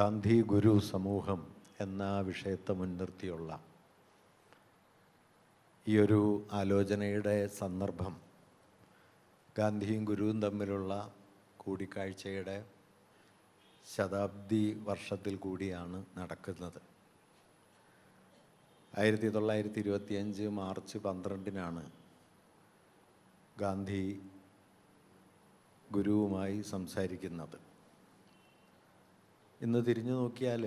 ഗാന്ധി ഗുരു സമൂഹം എന്ന വിഷയത്തെ മുൻനിർത്തിയുള്ള ഈ ഒരു ആലോചനയുടെ സന്ദർഭം ഗാന്ധിയും ഗുരുവും തമ്മിലുള്ള കൂടിക്കാഴ്ചയുടെ ശതാബ്ദി വർഷത്തിൽ കൂടിയാണ് നടക്കുന്നത്. 1925 മാർച്ച് 12-നാണ് ഗാന്ധി ഗുരുവുമായി സംസാരിക്കുന്നത്. ഇന്ന് തിരിഞ്ഞു നോക്കിയാൽ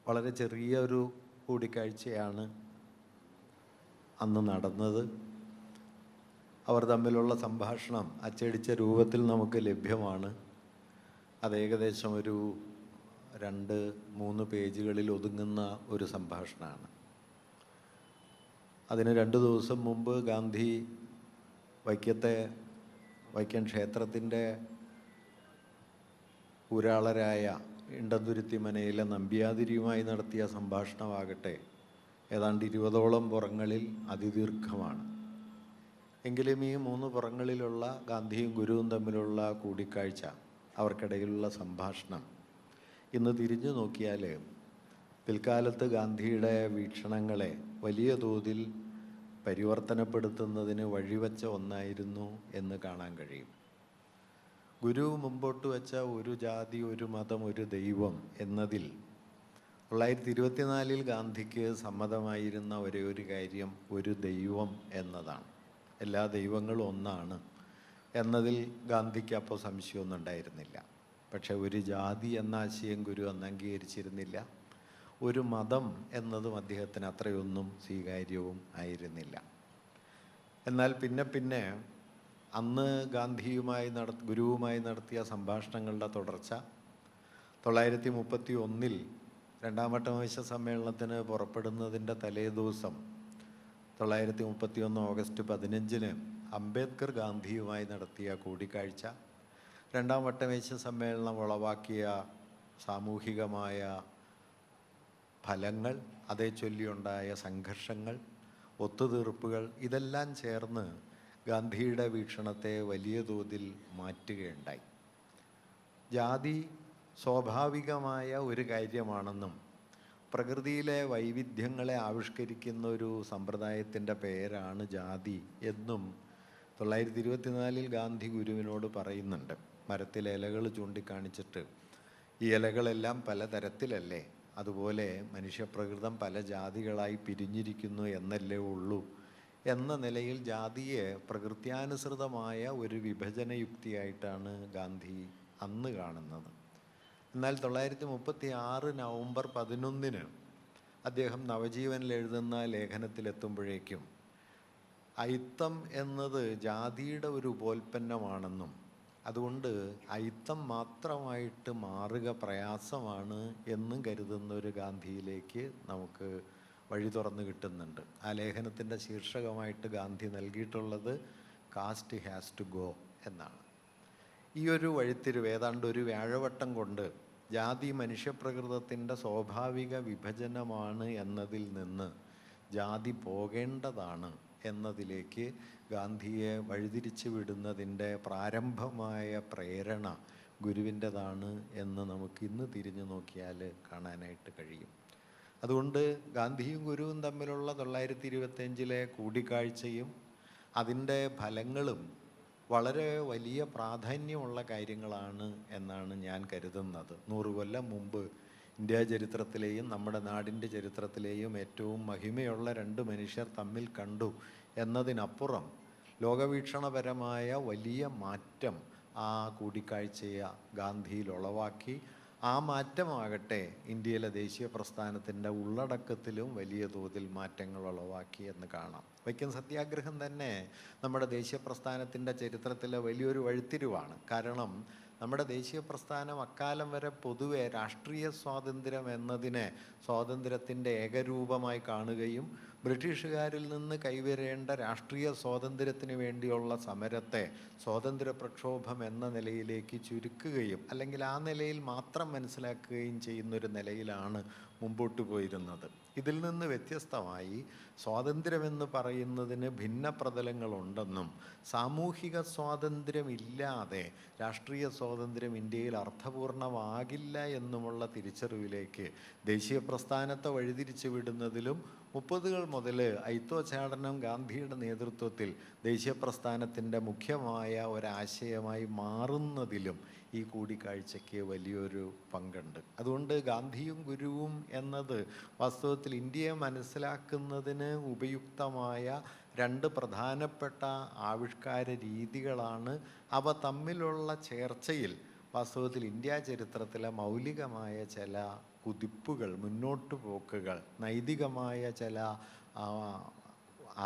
വളരെ ചെറിയ ഒരു കൂടിക്കാഴ്ചയാണ് അന്ന് നടന്നത്. അവർ തമ്മിലുള്ള സംഭാഷണം അച്ചടിച്ച രൂപത്തിൽ നമുക്ക് ലഭ്യമാണ്. അത് ഏകദേശം ഒരു 2-3 പേജുകളിൽ ഒതുങ്ങുന്ന ഒരു സംഭാഷണമാണ്. അതിന് 2 ദിവസം മുമ്പ് ഗാന്ധി വൈക്കം ക്ഷേത്രത്തിൻ്റെ ഊരാളരായ ഇണ്ടന്തുരുത്തി മനയിലെ നമ്പ്യാതിരിയുമായി നടത്തിയ സംഭാഷണമാകട്ടെ ഏതാണ്ട് 20ഓളം പുറങ്ങളിൽ അതിദീർഘമാണ്. എങ്കിലും ഈ 3 പുറങ്ങളിലുള്ള ഗാന്ധിയും ഗുരുവും തമ്മിലുള്ള കൂടിക്കാഴ്ച, അവർക്കിടയിലുള്ള സംഭാഷണം ഇന്ന് തിരിഞ്ഞു നോക്കിയാൽ പിൽക്കാലത്ത് ഗാന്ധിയുടെ വീക്ഷണങ്ങളെ വലിയ തോതിൽ പരിവർത്തനപ്പെടുത്തുന്നതിന് വഴിവെച്ച ഒന്നായിരുന്നു എന്ന് കാണാൻ കഴിയും. ഗുരു മുമ്പോട്ട് വെച്ച ഒരു ജാതി, ഒരു മതം, ഒരു ദൈവം എന്നതിൽ 1924 ഗാന്ധിക്ക് സമ്മതമായിരുന്ന ഒരേ ഒരു കാര്യം ഒരു ദൈവം എന്നതാണ്. എല്ലാ ദൈവങ്ങളും ഒന്നാണ് എന്നതിൽ ഗാന്ധിക്ക് അപ്പോൾ സംശയമൊന്നും ഉണ്ടായിരുന്നില്ല. പക്ഷെ ഒരു ജാതി എന്ന ആശയം ഗുരു അന്ന് അംഗീകരിച്ചിരുന്നില്ല. ഒരു മതം എന്നതും അദ്ദേഹത്തിന് അത്രയൊന്നും സ്വീകാര്യവും ആയിരുന്നില്ല. എന്നാൽ പിന്നെ അന്ന് ഗുരുവുമായി നടത്തിയ സംഭാഷണങ്ങളുടെ തുടർച്ച 1931 രണ്ടാം വട്ടമേശ സമ്മേളനത്തിന് പുറപ്പെടുന്നതിൻ്റെ തലേ ദിവസം 1931 ഓഗസ്റ്റ് 15-ന് അംബേദ്കർ ഗാന്ധിയുമായി നടത്തിയ കൂടിക്കാഴ്ച, രണ്ടാം വട്ടമേശ സമ്മേളനം ഉളവാക്കിയ സാമൂഹികമായ ഫലങ്ങൾ, അതേ ചൊല്ലിയുണ്ടായ സംഘർഷങ്ങൾ, ഒത്തുതീർപ്പുകൾ, ഇതെല്ലാം ചേർന്ന് ഗാന്ധിയുടെ വീക്ഷണത്തെ വലിയ തോതിൽ മാറ്റുകയുണ്ടായി. ജാതി സ്വാഭാവികമായ ഒരു കാര്യമാണെന്നും പ്രകൃതിയിലെ വൈവിധ്യങ്ങളെ ആവിഷ്കരിക്കുന്ന ഒരു സമ്പ്രദായത്തിൻ്റെ പേരാണ് ജാതി എന്നും 1924 ഗാന്ധി ഗുരുവിനോട് പറയുന്നുണ്ട്. മരത്തിലെ ഇലകൾ ചൂണ്ടിക്കാണിച്ചിട്ട്, ഈ ഇലകളെല്ലാം പലതരത്തിലല്ലേ, അതുപോലെ മനുഷ്യപ്രകൃതം പല ജാതികളായി പിരിഞ്ഞിരിക്കുന്നു എന്നല്ലേ ഉള്ളൂ എന്ന നിലയിൽ ജാതിയെ പ്രകൃത്യാനുസൃതമായ ഒരു വിഭജന യുക്തിയായിട്ടാണ് ഗാന്ധി അന്ന് കാണുന്നത്. എന്നാൽ 1936 നവംബർ 11-ന് അദ്ദേഹം നവജീവനിൽ എഴുതുന്ന ലേഖനത്തിലെത്തുമ്പോഴേക്കും അയിത്തം എന്നത് ജാതിയുടെ ഒരു ഉപോൽപ്പന്നമാണെന്നും അതുകൊണ്ട് അയിത്തം മാത്രമായിട്ട് മാറുക പ്രയാസമാണ് എന്നും കരുതുന്ന ഒരു ഗാന്ധിയിലേക്ക് നമുക്ക് വഴി തുറന്നു കിട്ടുന്നുണ്ട്. ആ ലേഖനത്തിൻ്റെ ശീർഷകമായിട്ട് ഗാന്ധി നൽകിയിട്ടുള്ളത് കാസ്റ്റ് ഹാസ് ടു ഗോ എന്നാണ്. ഈ ഒരു വഴിത്തിരിവ് ഏതാണ്ട് ഒരു വ്യാഴവട്ടം കൊണ്ട് ജാതി മനുഷ്യപ്രകൃതത്തിൻ്റെ സ്വാഭാവിക വിഭജനമാണ് എന്നതിൽ നിന്ന് ജാതി പോകേണ്ടതാണ് എന്നതിലേക്ക് ഗാന്ധിയെ വഴിതിരിച്ചു വിടുന്നതിൻ്റെ പ്രാരംഭമായ പ്രേരണ ഗുരുവിൻ്റെതാണ് എന്ന് നമുക്ക് ഇന്ന് തിരിഞ്ഞു നോക്കിയാൽ കാണാനായിട്ട് കഴിയും. അതുകൊണ്ട് ഗാന്ധിയും ഗുരുവും തമ്മിലുള്ള 1925 കൂടിക്കാഴ്ചയും അതിൻ്റെ ഫലങ്ങളും വളരെ വലിയ പ്രാധാന്യമുള്ള കാര്യങ്ങളാണ് എന്നാണ് ഞാൻ കരുതുന്നത്. 100 കൊല്ലം മുമ്പ് ഇന്ത്യ ചരിത്രത്തിലെയും നമ്മുടെ നാടിൻ്റെ ചരിത്രത്തിലെയും ഏറ്റവും മഹിമയുള്ള 2 മനുഷ്യർ തമ്മിൽ കണ്ടു എന്നതിനപ്പുറം ലോകവീക്ഷണപരമായ വലിയ മാറ്റം ആ കൂടിക്കാഴ്ചയെ ഗാന്ധിയിൽ ഉളവാക്കി. ആ മാറ്റമാകട്ടെ ഇന്ത്യയിലെ ദേശീയ പ്രസ്ഥാനത്തിൻ്റെ ഉള്ളടക്കത്തിലും വലിയ തോതിൽ മാറ്റങ്ങൾ ഉളവാക്കി എന്ന് കാണാം. വൈക്കം സത്യാഗ്രഹം തന്നെ നമ്മുടെ ദേശീയ പ്രസ്ഥാനത്തിൻ്റെ ചരിത്രത്തിലെ വലിയൊരു വഴിത്തിരിവാണ്. കാരണം നമ്മുടെ ദേശീയ പ്രസ്ഥാനം അക്കാലം വരെ പൊതുവെ രാഷ്ട്രീയ സ്വാതന്ത്ര്യം എന്നതിനെ സ്വാതന്ത്ര്യത്തിൻ്റെ ഏകരൂപമായി കാണുകയും ബ്രിട്ടീഷുകാരിൽ നിന്ന് കൈവരേണ്ട രാഷ്ട്രീയ സ്വാതന്ത്ര്യത്തിന് വേണ്ടിയുള്ള സമരത്തെ സ്വാതന്ത്ര്യ പ്രക്ഷോഭം എന്ന നിലയിലേക്ക് ചുരുക്കുകയും അല്ലെങ്കിൽ ആ നിലയിൽ മാത്രം മനസ്സിലാക്കുകയും ചെയ്യുന്നൊരു നിലയിലാണ് മുമ്പോട്ട് പോയിരുന്നത്. ഇതിൽ നിന്ന് വ്യത്യസ്തമായി സ്വാതന്ത്ര്യമെന്ന് പറയുന്നതിന് ഭിന്ന പ്രതലങ്ങളുണ്ടെന്നും സാമൂഹിക സ്വാതന്ത്ര്യമില്ലാതെ രാഷ്ട്രീയ സ്വാതന്ത്ര്യം ഇന്ത്യയിൽ അർത്ഥപൂർണമാകില്ല എന്നുമുള്ള തിരിച്ചറിവിലേക്ക് ദേശീയ പ്രസ്ഥാനത്തെ വഴിതിരിച്ചു വിടുന്നതിലും 30കൾ മുതൽ ഐത്തോച്ചാടനം ഗാന്ധിയുടെ നേതൃത്വത്തിൽ ദേശീയ പ്രസ്ഥാനത്തിൻ്റെ മുഖ്യമായ ഒരാശയമായി മാറുന്നതിലും ഈ കൂടിക്കാഴ്ചയ്ക്ക് വലിയൊരു പങ്കുണ്ട്. അതുകൊണ്ട് ഗാന്ധിയും ഗുരുവും എന്നത് വാസ്തവത്തിൽ ഇന്ത്യയെ മനസ്സിലാക്കുന്നതിന് ഉപയുക്തമായ രണ്ട് പ്രധാനപ്പെട്ട ആവിഷ്കാര രീതികളാണ്. അവ തമ്മിലുള്ള ചേർച്ചയിൽ വാസ്തവത്തിൽ ഇന്ത്യ ചരിത്രത്തിലെ മൗലികമായ ചില കുതിപ്പുകൾ, മുന്നോട്ട് പോക്കുകൾ, നൈതികമായ ചില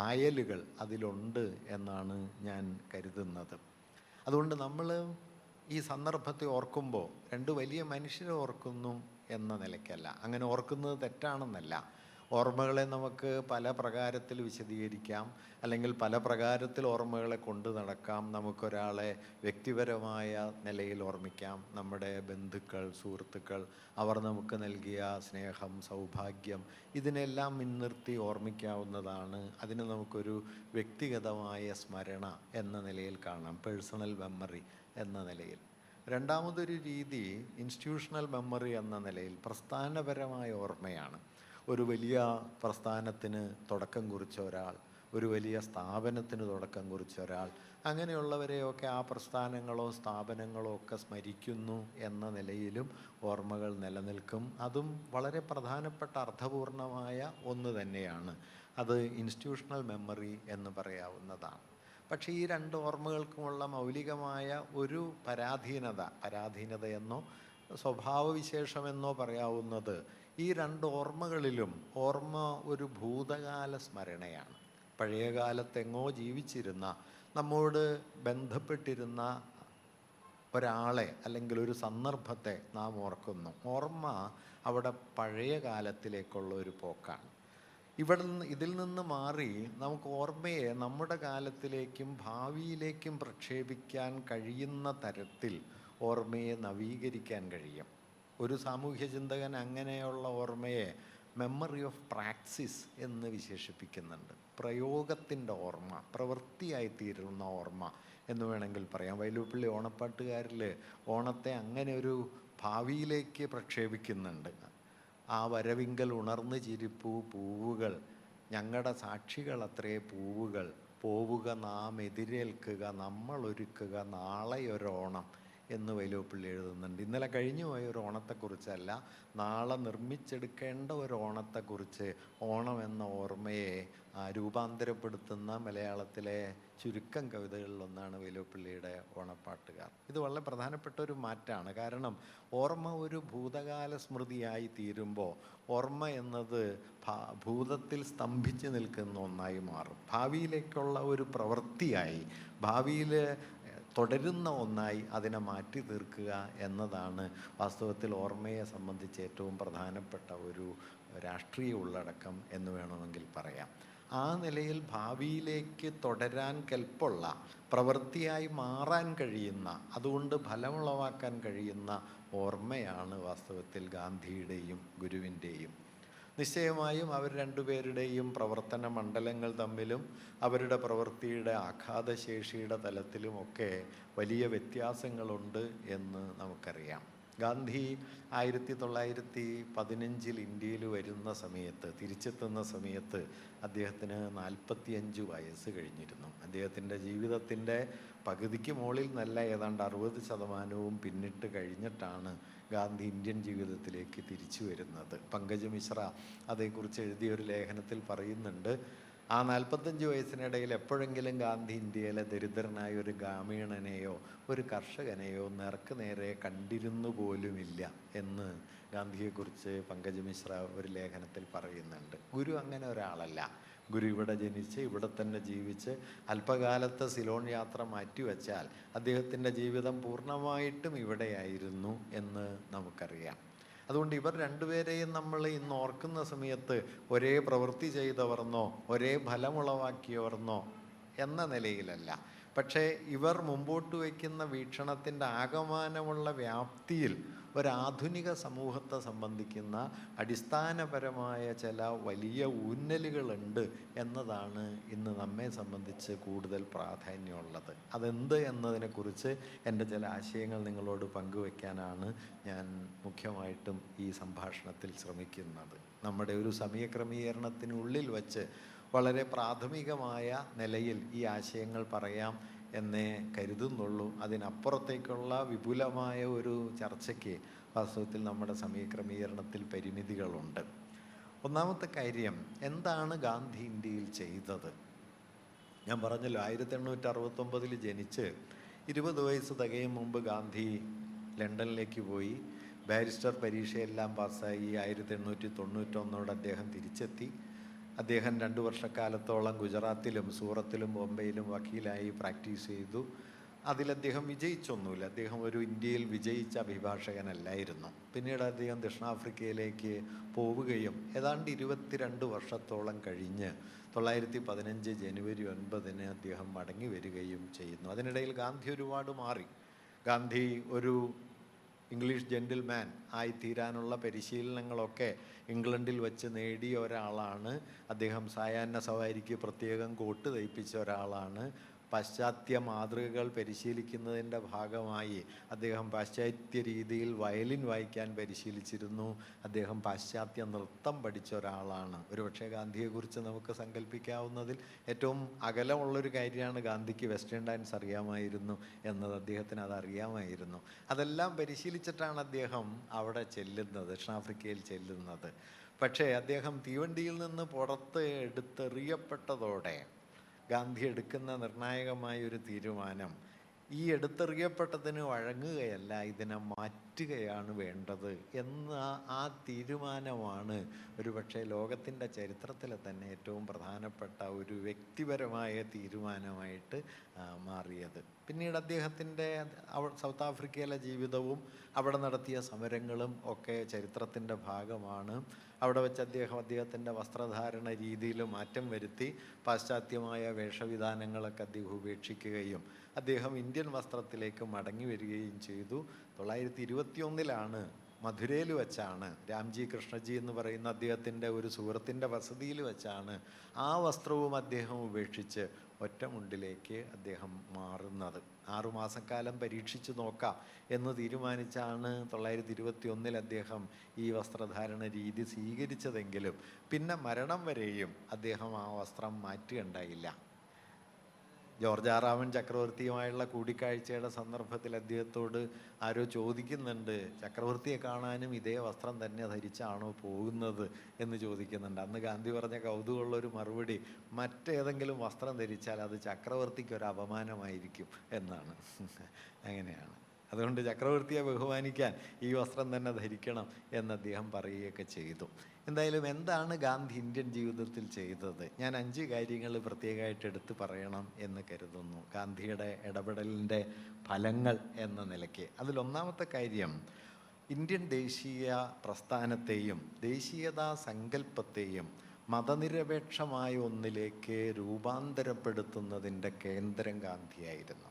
ആയലുകൾ അതിലുണ്ട് എന്നാണ് ഞാൻ കരുതുന്നത്. അതുകൊണ്ട് നമ്മൾ ഈ സന്ദർഭത്തെ ഓർക്കുമ്പോൾ രണ്ട് വലിയ മനുഷ്യരെ ഓർക്കുന്നു എന്ന നിലയ്ക്കല്ല, അങ്ങനെ ഓർക്കുന്നത് തെറ്റാണെന്നല്ല. ഓർമ്മകളെ നമുക്ക് പല പ്രകാരത്തിൽ വിശദീകരിക്കാം, അല്ലെങ്കിൽ പല പ്രകാരത്തിൽ ഓർമ്മകളെ കൊണ്ടു നടക്കാം. നമുക്കൊരാളെ വ്യക്തിപരമായ നിലയിൽ ഓർമ്മിക്കാം, നമ്മുടെ ബന്ധുക്കൾ, സുഹൃത്തുക്കൾ, അവർ നമുക്ക് നൽകിയ സ്നേഹം, സൗഭാഗ്യം, ഇതിനെല്ലാം മുൻനിർത്തി ഓർമ്മിക്കാവുന്നതാണ്. അതിന് നമുക്കൊരു വ്യക്തിഗതമായ സ്മരണ എന്ന നിലയിൽ കാണാം, പേഴ്സണൽ മെമ്മറി എന്ന നിലയിൽ. രണ്ടാമതൊരു രീതി ഇൻസ്റ്റിറ്റ്യൂഷണൽ മെമ്മറി എന്ന നിലയിൽ പ്രസ്ഥാനപരമായ ഓർമ്മയാണ്. ഒരു വലിയ പ്രസ്ഥാനത്തിന് തുടക്കം കുറിച്ച ഒരാൾ, ഒരു വലിയ സ്ഥാപനത്തിന് തുടക്കം കുറിച്ച ഒരാൾ, അങ്ങനെയുള്ളവരെയൊക്കെ ആ പ്രസ്ഥാനങ്ങളോ സ്ഥാപനങ്ങളോ ഒക്കെ സ്മരിക്കുന്നു എന്ന നിലയിലും ഓർമ്മകൾ നിലനിൽക്കും. അതും വളരെ പ്രധാനപ്പെട്ട അർത്ഥപൂർണമായ ഒന്ന് തന്നെയാണ്. അത് ഇൻസ്റ്റിറ്റ്യൂഷണൽ മെമ്മറി എന്ന് പറയാവുന്നതാണ്. പക്ഷേ ഈ രണ്ട് ഓർമ്മകൾക്കുമുള്ള മൗലികമായ ഒരു പരാധീനതയെന്നോ സ്വഭാവവിശേഷമെന്നോ പറയാവുന്നത്, ഈ രണ്ട് ഓർമ്മകളിലും ഓർമ്മ ഒരു ഭൂതകാല സ്മരണയാണ്. പഴയകാലത്തെങ്ങോ ജീവിച്ചിരുന്ന, നമ്മോട് ബന്ധപ്പെട്ടിരുന്ന ഒരാളെ അല്ലെങ്കിൽ ഒരു സന്ദർഭത്തെ നാം ഓർക്കുന്നു. ഓർമ്മ അവിടെ പഴയ കാലത്തിലേക്കുള്ള ഒരു പോക്കാണ്. ഇതിൽ നിന്ന് മാറി നമുക്ക് ഓർമ്മയെ നമ്മുടെ കാലത്തിലേക്കും ഭാവിയിലേക്കും പ്രക്ഷേപിക്കാൻ കഴിയുന്ന തരത്തിൽ ഓർമ്മയെ നവീകരിക്കാൻ കഴിയും. ഒരു സാമൂഹ്യ ചിന്തകൻ അങ്ങനെയുള്ള ഓർമ്മയെ മെമ്മറി ഓഫ് പ്രാക്സിസ് എന്ന് വിശേഷിപ്പിക്കുന്നുണ്ട്. പ്രയോഗത്തിൻ്റെ ഓർമ്മ, പ്രവൃത്തിയായിത്തീരുന്ന ഓർമ്മ എന്ന് വേണമെങ്കിൽ പറയാം. വൈലോപ്പിള്ളി ഓണപ്പാട്ടുകാരിൽ ഓണത്തെ അങ്ങനെ ഒരു ഭാവിയിലേക്ക് പ്രക്ഷേപിക്കുന്നുണ്ട്. ആ വരവിങ്കൽ ഉണർന്ന് ചിരിപ്പൂ പൂവുകൾ, ഞങ്ങളുടെ സാക്ഷികൾ അത്രേ പൂവുകൾ, പോവുക നാം എതിരേൽക്കുക നമ്മൾ ഒരുക്കുക നാളെയൊരോണം എന്ന് വൈലോപ്പിള്ളി എഴുതുന്നുണ്ട്. ഇന്നലെ കഴിഞ്ഞു പോയ ഒരു ഓണത്തെക്കുറിച്ചല്ല, നാളെ നിർമ്മിച്ചെടുക്കേണ്ട ഒരു ഓണത്തെക്കുറിച്ച്, ഓണം എന്ന ഓർമ്മയെ രൂപാന്തരപ്പെടുത്തുന്ന മലയാളത്തിലെ ചുരുക്കം കവിതകളിലൊന്നാണ് വൈലോപ്പിള്ളിയുടെ ഓണപ്പാട്ടുകാർ. ഇത് വളരെ പ്രധാനപ്പെട്ട ഒരു മാറ്റമാണ്. കാരണം ഓർമ്മ ഒരു ഭൂതകാല സ്മൃതിയായി തീരുമ്പോൾ ഓർമ്മ എന്നത് ഭൂതത്തിൽ സ്തംഭിച്ച് നിൽക്കുന്ന ഒന്നായി മാറും. ഭാവിയിലേക്കുള്ള ഒരു പ്രവൃത്തിയായി, ഭാവിയിൽ തുടരുന്ന ഒന്നായി അതിനെ മാറ്റി തീർക്കുക എന്നതാണ് വാസ്തവത്തിൽ ഓർമ്മയെ സംബന്ധിച്ച് ഏറ്റവും പ്രധാനപ്പെട്ട ഒരു രാഷ്ട്രീയ ഉള്ളടക്കം എന്ന് വേണമെങ്കിൽ പറയാം. ആ നിലയിൽ ഭാവിയിലേക്ക് തുടരാൻ കെൽപ്പുള്ള, പ്രവൃത്തിയായി മാറാൻ കഴിയുന്ന, അതുകൊണ്ട് ഫലമുളവാക്കാൻ കഴിയുന്ന ഓർമ്മയാണ് വാസ്തവത്തിൽ ഗാന്ധിയുടെയും ഗുരുവിൻ്റെയും. നിശ്ചയമായും അവർ രണ്ടുപേരുടെയും പ്രവർത്തന മണ്ഡലങ്ങൾ തമ്മിലും അവരുടെ പ്രവൃത്തിയുടെ ആഘാതശേഷിയുടെ തലത്തിലുമൊക്കെ വലിയ വ്യത്യാസങ്ങളുണ്ട് എന്ന് നമുക്കറിയാം. ഗാന്ധി 1915 ഇന്ത്യയിൽ വരുന്ന സമയത്ത്, തിരിച്ചെത്തുന്ന സമയത്ത് അദ്ദേഹത്തിന് 45 വയസ്സ് കഴിഞ്ഞിരുന്നു. അദ്ദേഹത്തിൻ്റെ ജീവിതത്തിൻ്റെ പകുതിക്ക് മുകളിൽ നല്ല ഏതാണ്ട് 60% പിന്നിട്ട് കഴിഞ്ഞിട്ടാണ് ഗാന്ധി ഇന്ത്യൻ ജീവിതത്തിലേക്ക് തിരിച്ചു വരുന്നത്. പങ്കജ് മിശ്ര അതേക്കുറിച്ച് എഴുതിയൊരു ലേഖനത്തിൽ പറയുന്നുണ്ട്, ആ 45 വയസ്സിനിടയിൽ എപ്പോഴെങ്കിലും ഗാന്ധി ഇന്ത്യയിലെ ദരിദ്രനായ ഒരു ഗ്രാമീണനെയോ ഒരു കർഷകനെയോ നേർക്ക് നേരെ കണ്ടിരുന്നു പോലുമില്ല എന്ന് ഗാന്ധിയെക്കുറിച്ച് പങ്കജ് മിശ്ര ഒരു ലേഖനത്തിൽ പറയുന്നുണ്ട്. ഗുരു അങ്ങനെ ഒരാളല്ല. ഗുരു ഇവിടെ ജനിച്ച് ഇവിടെ തന്നെ ജീവിച്ച് അല്പകാലത്തെ സിലോൺ യാത്ര മാറ്റിവെച്ചാൽ അദ്ദേഹത്തിൻ്റെ ജീവിതം പൂർണ്ണമായിട്ടും ഇവിടെയായിരുന്നു എന്ന് നമുക്കറിയാം. അതുകൊണ്ട് ഇവർ രണ്ടുപേരെയും നമ്മൾ ഇന്ന് ഓർക്കുന്ന സമയത്ത് ഒരേ പ്രവൃത്തി ചെയ്തവർന്നോ ഒരേ ഫലമുളവാക്കിയവർന്നോ എന്ന നിലയിലല്ല, പക്ഷേ ഇവർ മുമ്പോട്ട് വയ്ക്കുന്ന വീക്ഷണത്തിൻ്റെ ആകമാനമുള്ള വ്യാപ്തിയിൽ ഒരാധുനിക സമൂഹത്തെ സംബന്ധിക്കുന്ന അടിസ്ഥാനപരമായ ചില വലിയ ഊന്നലുകളുണ്ട് എന്നതാണ് ഇന്ന് നമ്മെ സംബന്ധിച്ച് കൂടുതൽ പ്രാധാന്യമുള്ളത്. അതെന്ത് എന്നതിനെക്കുറിച്ച് എൻ്റെ ചില ആശയങ്ങൾ നിങ്ങളോട് പങ്കുവയ്ക്കാനാണ് ഞാൻ മുഖ്യമായിട്ടും ഈ സംഭാഷണത്തിൽ ശ്രമിക്കുന്നത്. നമ്മുടെ ഒരു സമയക്രമീകരണത്തിനുള്ളിൽ വച്ച് വളരെ പ്രാഥമികമായ നിലയിൽ ഈ ആശയങ്ങൾ പറയാം എന്നേ കരുതുന്നുള്ളൂ. അതിനപ്പുറത്തേക്കുള്ള വിപുലമായ ഒരു ചർച്ചയ്ക്ക് വാസ്തവത്തിൽ നമ്മുടെ സമയക്രമീകരണത്തിൽ പരിമിതികളുണ്ട്. ഒന്നാമത്തെ കാര്യം, എന്താണ് ഗാന്ധി ഇന്ത്യയിൽ ചെയ്തത്? ഞാൻ പറഞ്ഞല്ലോ, 1869 ജനിച്ച് 20 വയസ്സ് തികയും മുമ്പ് ഗാന്ധി ലണ്ടനിലേക്ക് പോയി. ബാരിസ്റ്റർ പരീക്ഷയെല്ലാം പാസ്സായി 1891 അദ്ദേഹം തിരിച്ചെത്തി. അദ്ദേഹം 2 വർഷക്കാലത്തോളം ഗുജറാത്തിലും സൂറത്തിലും ബോംബെയിലും വക്കീലായി പ്രാക്ടീസ് ചെയ്തു. അതിലദ്ദേഹം വിജയിച്ചൊന്നുമില്ല. അദ്ദേഹം ഒരു ഇന്ത്യയിൽ വിജയിച്ച അഭിഭാഷകനല്ലായിരുന്നു. പിന്നീട് അദ്ദേഹം ദക്ഷിണാഫ്രിക്കയിലേക്ക് പോവുകയും ഏതാണ്ട് 22 വർഷത്തോളം കഴിഞ്ഞ് 1915 ജനുവരി 9 അദ്ദേഹം മടങ്ങി വരികയും ചെയ്യുന്നു. അതിനിടയിൽ ഗാന്ധി ഒരുപാട് മാറി. ഗാന്ധി ഒരു ഇംഗ്ലീഷ് ജെൻറ്റിൽമാൻ ആയി തീരാനുള്ള പരിശീലനങ്ങളൊക്കെ ഇംഗ്ലണ്ടിൽ വെച്ച് നേടിയ ഒരാളാണ്. അദ്ദേഹം സായാഹ്ന സവാരിക്ക് പ്രത്യേകം കോട്ട് തയ്പ്പിച്ച ഒരാളാണ്. പാശ്ചാത്യ മാതൃകകൾ പരിശീലിക്കുന്നതിൻ്റെ ഭാഗമായി അദ്ദേഹം പാശ്ചാത്യ രീതിയിൽ വയലിൻ വായിക്കാൻ പരിശീലിച്ചിരുന്നു. അദ്ദേഹം പാശ്ചാത്യ നൃത്തം പഠിച്ച ഒരാളാണ്. ഒരുപക്ഷെ ഗാന്ധിയെക്കുറിച്ച് നമുക്ക് സങ്കല്പിക്കാവുന്നതിൽ ഏറ്റവും അകലമുള്ളൊരു കാര്യമാണ് ഗാന്ധിക്ക് വെസ്റ്റേൺ ഡാൻസ് അറിയാമായിരുന്നു എന്നത്. അദ്ദേഹത്തിന് അതറിയാമായിരുന്നു. അതെല്ലാം പരിശീലിച്ചിട്ടാണ് അദ്ദേഹം അവിടെ ചെല്ലുന്നത്, ദക്ഷിണാഫ്രിക്കയിൽ ചെല്ലുന്നത്. പക്ഷേ അദ്ദേഹം തീവണ്ടിയിൽ നിന്ന് പുറത്ത് എടുത്തെറിയപ്പെട്ടതോടെ ഗാന്ധി എടുക്കുന്ന നിർണായകമായ ഒരു തീരുമാനം, ഈ എടുത്തെറിയപ്പെട്ടതിന് വഴങ്ങുകയല്ല, ഇതിനെ മാറ്റുകയാണ് വേണ്ടത് എന്ന ആ തീരുമാനമാണ് ഒരുപക്ഷെ ലോകത്തിൻ്റെ ചരിത്രത്തിലെ തന്നെ ഏറ്റവും പ്രധാനപ്പെട്ട ഒരു വ്യക്തിപരമായ തീരുമാനമായിട്ട് മാറിയത്. പിന്നീട് അദ്ദേഹത്തിൻ്റെ സൗത്ത് ആഫ്രിക്കയിലെ ജീവിതവും അവിടെ നടത്തിയ സമരങ്ങളും ഒക്കെ ചരിത്രത്തിൻ്റെ ഭാഗമാണ്. അവിടെ വെച്ച് അദ്ദേഹത്തിൻ്റെ വസ്ത്രധാരണ രീതിയിൽ മാറ്റം വരുത്തി. പാശ്ചാത്യമായ വേഷവിധാനങ്ങളൊക്കെ അദ്ദേഹം ഉപേക്ഷിക്കുകയും അദ്ദേഹം ഇന്ത്യൻ വസ്ത്രത്തിലേക്ക് മടങ്ങി വരികയും ചെയ്തു. 1921 മധുരയിൽ വെച്ചാണ്, രാംജി കൃഷ്ണജി എന്ന് പറയുന്ന അദ്ദേഹത്തിൻ്റെ ഒരു സുഹൃത്തിൻ്റെ വസതിയിൽ വെച്ചാണ് ആ വസ്ത്രവും അദ്ദേഹം ഉപേക്ഷിച്ച് ഒറ്റമുണ്ടിലേക്ക് അദ്ദേഹം മാറുന്നത്. 6 മാസക്കാലം പരീക്ഷിച്ചു നോക്കാം എന്ന് തീരുമാനിച്ചാണ് 1921 അദ്ദേഹം ഈ വസ്ത്രധാരണ രീതി സ്വീകരിച്ചതെങ്കിലും പിന്നെ മരണം വരെയും അദ്ദേഹം ആ വസ്ത്രം മാറ്റുകയുണ്ടായില്ല. ജോർജ് ആറാമൻ ചക്രവർത്തിയുമായുള്ള കൂടിക്കാഴ്ചയുടെ സന്ദർഭത്തിൽ അദ്ദേഹത്തോട് ആരോ ചോദിക്കുന്നുണ്ട്, ചക്രവർത്തിയെ കാണാനും ഇതേ വസ്ത്രം തന്നെ ധരിച്ചാണോ പോകുന്നത് എന്ന് ചോദിക്കുന്നുണ്ട്. അന്ന് ഗാന്ധി പറഞ്ഞ കൗതുകമുള്ളൊരു മറുപടി, മറ്റേതെങ്കിലും വസ്ത്രം ധരിച്ചാൽ അത് ചക്രവർത്തിക്ക് ഒരു അപമാനമായിരിക്കും എന്നാണ്. അങ്ങനെയാണ്. അതുകൊണ്ട് ചക്രവർത്തിയെ ബഹുമാനിക്കാൻ ഈ വസ്ത്രം തന്നെ ധരിക്കണം എന്ന് അദ്ദേഹം പറയുകയൊക്കെ ചെയ്തു. എന്തായാലും എന്താണ് ഗാന്ധി ഇന്ത്യൻ ജീവിതത്തിൽ ചെയ്തത്? ഞാൻ 5 കാര്യങ്ങൾ പ്രത്യേകമായിട്ട് എടുത്ത് പറയണം എന്ന് കരുതുന്നു, ഗാന്ധിയുടെ ഇടപെടലിൻ്റെ ഫലങ്ങൾ എന്ന നിലയ്ക്ക്. അതിലൊന്നാമത്തെ കാര്യം, ഇന്ത്യൻ ദേശീയ പ്രസ്ഥാനത്തെയും ദേശീയതാ സങ്കല്പത്തെയും മതനിരപേക്ഷമായ ഒന്നിലേക്ക് രൂപാന്തരപ്പെടുത്തുന്നതിൻ്റെ കേന്ദ്രം ഗാന്ധിയായിരുന്നു.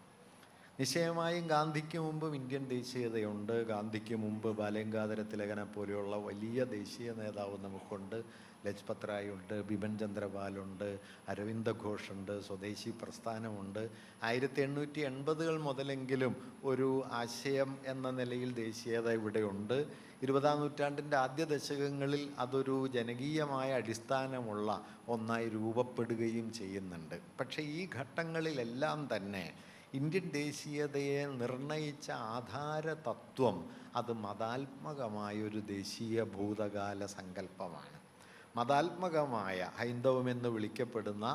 നിശ്ചയമായും ഗാന്ധിക്ക് മുമ്പും ഇന്ത്യൻ ദേശീയതയുണ്ട്. ഗാന്ധിക്ക് മുമ്പ് ബാലഗംഗാധര തിലകനെ പോലെയുള്ള വലിയ ദേശീയ നേതാവ് നമുക്കുണ്ട്. ലജ്പത് റായ് ഉണ്ട്, ബിപിൻ ചന്ദ്രപാലുണ്ട്, അരവിന്ദ ഘോഷുണ്ട്, സ്വദേശി പ്രസ്ഥാനമുണ്ട്. 1880 മുതലെങ്കിലും ഒരു ആശയം എന്ന നിലയിൽ ദേശീയത ഇവിടെയുണ്ട്. 20-ാം നൂറ്റാണ്ടിൻ്റെ ആദ്യ ദശകങ്ങളിൽ അതൊരു ജനകീയമായ അടിസ്ഥാനമുള്ള ഒന്നായി രൂപപ്പെടുകയും ചെയ്യുന്നുണ്ട്. പക്ഷേ ഈ ഘട്ടങ്ങളിലെല്ലാം തന്നെ ഇന്ത്യൻ ദേശീയതയെ നിർണയിച്ച ആധാര തത്വം അത് മതാത്മകമായൊരു ദേശീയ ഭൂതകാല സങ്കല്പമാണ്. മതാത്മകമായ ഹൈന്ദവമെന്ന് വിളിക്കപ്പെടുന്ന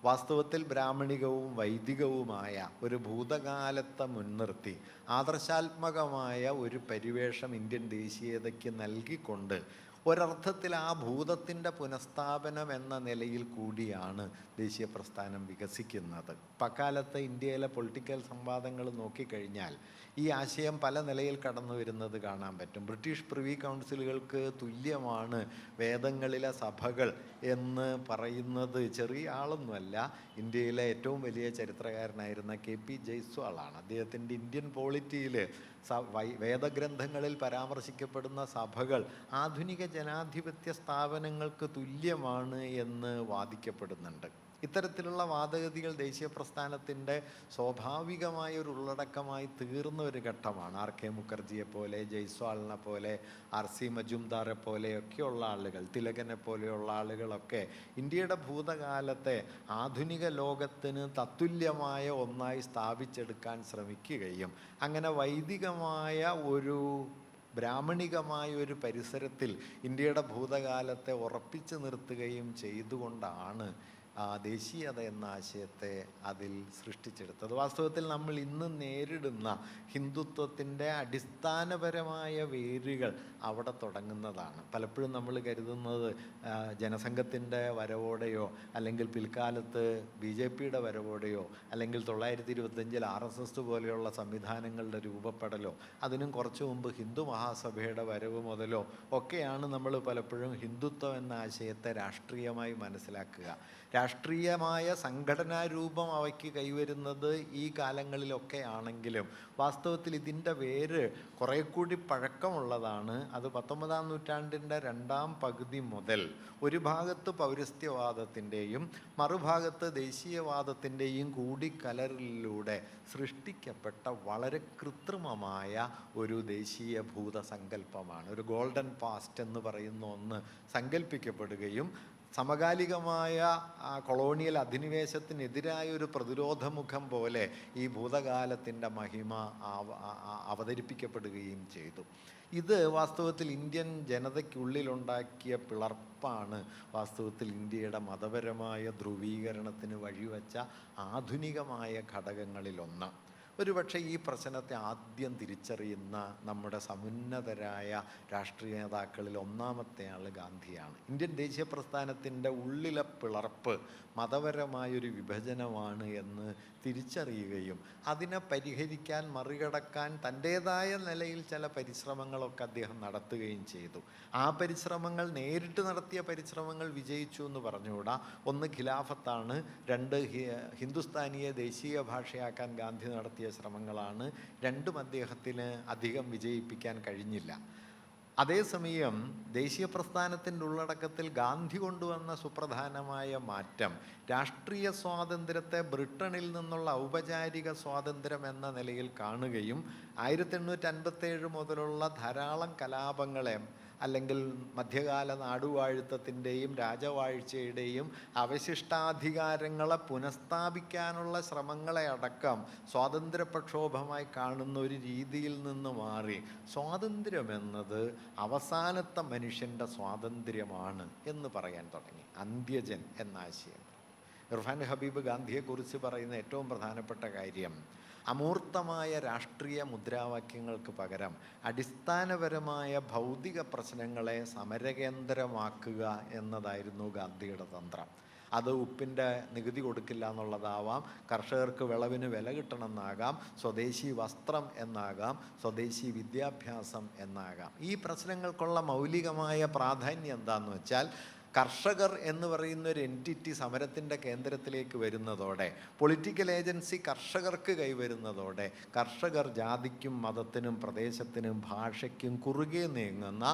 വാസ്തവത്തിൽ ബ്രാഹ്മണികവും വൈദികവുമായ ഒരു ഭൂതകാലത്തെ മുൻനിർത്തി ആദർശാത്മകമായ ഒരു പരിവേഷം ഇന്ത്യൻ ദേശീയതയ്ക്ക് നൽകിക്കൊണ്ട് ഒരർത്ഥത്തിൽ ആ ഭൂതത്തിൻ്റെ പുനഃസ്ഥാപനം എന്ന നിലയിൽ കൂടിയാണ് ദേശീയ പ്രസ്ഥാനം വികസിക്കുന്നത്. പക്കാലത്ത് ഇന്ത്യയിലെ പൊളിറ്റിക്കൽ സംവാദങ്ങൾ നോക്കിക്കഴിഞ്ഞാൽ ഈ ആശയം പല നിലയിൽ കടന്നു വരുന്നത് കാണാൻ പറ്റും. ബ്രിട്ടീഷ് പ്രിവി കൗൺസിലുകൾക്ക് തുല്യമാണ് വേദങ്ങളിലെ സഭകൾ എന്ന് പറയുന്നത് ചെറിയ ആളൊന്നുമല്ല. ഇന്ത്യയിലെ ഏറ്റവും വലിയ ചരിത്രകാരനായിരുന്ന KP ജയ്സ്വാളാണ്. അദ്ദേഹത്തിൻ്റെ ഇന്ത്യൻ പോളിറ്റിയിൽ വേദഗ്രന്ഥങ്ങളിൽ പരാമർശിക്കപ്പെടുന്ന സഭകൾ ആധുനിക ജനാധിപത്യ സ്ഥാപനങ്ങൾക്ക് തുല്യമാണ് എന്ന് വാദിക്കപ്പെടുന്നുണ്ട്. ഇത്തരത്തിലുള്ള വാദഗതികൾ ദേശീയ പ്രസ്ഥാനത്തിൻ്റെ സ്വാഭാവികമായ ഒരു ഉള്ളടക്കമായി തീർന്ന ഒരു ഘട്ടമാണ്. RK മുഖർജിയെ പോലെ, ജയ്സ്വാളിനെ പോലെ, RC മജുംദാറെ പോലെയൊക്കെയുള്ള ആളുകൾ, തിലകനെ പോലെയുള്ള ആളുകളൊക്കെ ഇന്ത്യയുടെ ഭൂതകാലത്തെ ആധുനിക ലോകത്തിന് തത്തുല്യമായ ഒന്നായി സ്ഥാപിച്ചെടുക്കാൻ ശ്രമിക്കുകയും അങ്ങനെ വൈദികമായ ഒരു ബ്രാഹ്മണികമായ ഒരു പരിസരത്തിൽ ഇന്ത്യയുടെ ഭൂതകാലത്തെ ഉറപ്പിച്ചു നിർത്തുകയും ചെയ്തുകൊണ്ടാണ് ദേശീയത എന്ന ആശയത്തെ അതിൽ സൃഷ്ടിച്ചെടുത്തത്. വാസ്തവത്തിൽ നമ്മൾ ഇന്ന് നേരിടുന്ന ഹിന്ദുത്വത്തിൻ്റെ അടിസ്ഥാനപരമായ വേരുകൾ അവിടെ തുടങ്ങുന്നതാണ്. പലപ്പോഴും നമ്മൾ കരുതുന്നത് ജനസംഘത്തിൻ്റെ വരവോടെയോ അല്ലെങ്കിൽ പിൽക്കാലത്ത് BJPയുടെ വരവോടെയോ അല്ലെങ്കിൽ 925 RSS പോലെയുള്ള സംവിധാനങ്ങളുടെ രൂപപ്പെടലോ അതിനും കുറച്ചു മുമ്പ് ഹിന്ദു മഹാസഭയുടെ വരവ് മുതലോ ഒക്കെയാണ് നമ്മൾ പലപ്പോഴും ഹിന്ദുത്വം എന്ന ആശയത്തെ രാഷ്ട്രീയമായി മനസ്സിലാക്കുക. രാഷ്ട്രീയമായ സംഘടനാ രൂപം അവയ്ക്ക് കൈവരുന്നത് ഈ കാലങ്ങളിലൊക്കെ ആണെങ്കിലും വാസ്തവത്തിൽ ഇതിൻ്റെ വേര് കുറേ കൂടി പഴക്കമുള്ളതാണ്. അത് 19-ാം നൂറ്റാണ്ടിൻ്റെ രണ്ടാം പകുതി മുതൽ ഒരു ഭാഗത്ത് പൗരസ്ത്യവാദത്തിൻ്റെയും മറുഭാഗത്ത് ദേശീയവാദത്തിൻ്റെയും കൂടിക്കലറിലൂടെ സൃഷ്ടിക്കപ്പെട്ട വളരെ കൃത്രിമമായ ഒരു ദേശീയ ഭൂതസങ്കല്പമാണ്. ഒരു ഗോൾഡൻ പാസ്റ്റ് എന്ന് പറയുന്ന ഒന്ന് സങ്കല്പിക്കപ്പെടുകയും സമകാലികമായ കൊളോണിയൽ അധിനിവേശത്തിനെതിരായ ഒരു പ്രതിരോധമുഖം പോലെ ഈ ഭൂതകാലത്തിൻ്റെ മഹിമ അവതരിപ്പിക്കപ്പെടുകയും ചെയ്തു. ഇത് വാസ്തവത്തിൽ ഇന്ത്യൻ ജനതയ്ക്കുള്ളിലുണ്ടാക്കിയ പിളർപ്പാണ് വാസ്തവത്തിൽ ഇന്ത്യയുടെ മതപരമായ ധ്രുവീകരണത്തിന് വഴിവെച്ച ആധുനികമായ ഘടകങ്ങളിലൊന്ന്. ഒരുപക്ഷെ ഈ പ്രശ്നത്തെ ആദ്യം തിരിച്ചറിയുന്ന നമ്മുടെ സമുന്നതരായ രാഷ്ട്രീയ നേതാക്കളിൽ ഒന്നാമത്തെ ആൾ ഗാന്ധിയാണ്. ഇന്ത്യൻ ദേശീയ പ്രസ്ഥാനത്തിൻ്റെ ഉള്ളിലെ പിളർപ്പ് മതപരമായൊരു വിഭജനമാണ് എന്ന് തിരിച്ചറിയുകയും അതിനെ പരിഹരിക്കാൻ, മറികടക്കാൻ തൻ്റേതായ നിലയിൽ ചില പരിശ്രമങ്ങളൊക്കെ അദ്ദേഹം നടത്തുകയും ചെയ്തു. ആ പരിശ്രമങ്ങൾ, നേരിട്ട് നടത്തിയ പരിശ്രമങ്ങൾ വിജയിച്ചു എന്ന് പറഞ്ഞുകൂടാ. ഒന്ന് ഖിലാഫത്താണ്, രണ്ട് ഹിന്ദുസ്ഥാനിയെ ദേശീയ ഭാഷയാക്കാൻ ഗാന്ധി നടത്തിയ ശ്രമങ്ങളാണ്. രണ്ടും അദ്ദേഹത്തിന് അധികം വിജയിപ്പിക്കാൻ കഴിഞ്ഞില്ല. അതേസമയം ദേശീയ പ്രസ്ഥാനത്തിൻ്റെ ഉള്ളടക്കത്തിൽ ഗാന്ധി കൊണ്ടുവന്ന സുപ്രധാനമായ മാറ്റം രാഷ്ട്രീയ സ്വാതന്ത്ര്യത്തെ ബ്രിട്ടനിൽ നിന്നുള്ള ഔപചാരിക സ്വാതന്ത്ര്യം എന്ന നിലയിൽ കാണുകയും 1857 മുതലുള്ള ധാരാളം കലാപങ്ങളെ അല്ലെങ്കിൽ മധ്യകാല നാടുവാഴുത്തത്തിൻ്റെയും രാജവാഴ്ചയുടെയും അവശിഷ്ടാധികാരങ്ങളെ പുനഃസ്ഥാപിക്കാനുള്ള ശ്രമങ്ങളെ അടക്കം സ്വാതന്ത്ര്യ പ്രക്ഷോഭമായി കാണുന്ന ഒരു രീതിയിൽ നിന്ന് മാറി സ്വാതന്ത്ര്യമെന്നത് അവസാനത്തെ മനുഷ്യൻ്റെ സ്വാതന്ത്ര്യമാണ് എന്ന് പറയാൻ തുടങ്ങി. അന്ത്യജൻ എന്ന ആശയം. ഇർഫാൻ ഹബീബ് ഗാന്ധിയെക്കുറിച്ച് പറയുന്ന ഏറ്റവും പ്രധാനപ്പെട്ട കാര്യം അമൂർത്തമായ രാഷ്ട്രീയ മുദ്രാവാക്യങ്ങൾക്ക് പകരം അടിസ്ഥാനപരമായ ഭൗതിക പ്രശ്നങ്ങളെ സമരകേന്ദ്രമാക്കുക എന്നതായിരുന്നു ഗാന്ധിയുടെ തന്ത്രം. അത് ഉപ്പിൻ്റെ നികുതി കൊടുക്കില്ല എന്നുള്ളതാവാം, കർഷകർക്ക് വിളവിന് വില കിട്ടണമെന്നാകാം, സ്വദേശി വസ്ത്രം എന്നാകാം, സ്വദേശി വിദ്യാഭ്യാസം എന്നാകാം. ഈ പ്രശ്നങ്ങൾക്കുള്ള മൗലികമായ പ്രാധാന്യം എന്താണെന്ന് വെച്ചാൽ കർഷകർ എന്ന് പറയുന്ന ഒരു എൻറ്റിറ്റി സമരത്തിൻ്റെ കേന്ദ്രത്തിലേക്ക് വരുന്നതോടെ, പൊളിറ്റിക്കൽ ഏജൻസി കർഷകർക്ക് കൈവരുന്നതോടെ കർഷകർ ജാതിക്കും മതത്തിനും പ്രദേശത്തിനും ഭാഷയ്ക്കും കുറുകെ നീങ്ങുന്ന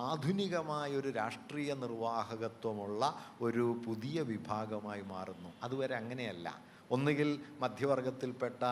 ആധുനികമായൊരു രാഷ്ട്രീയ നിർവാഹകത്വമുള്ള ഒരു പുതിയ വിഭാഗമായി മാറുന്നു. അതുവരെ അങ്ങനെയല്ല. ഒന്നുകിൽ മധ്യവർഗത്തിൽപ്പെട്ട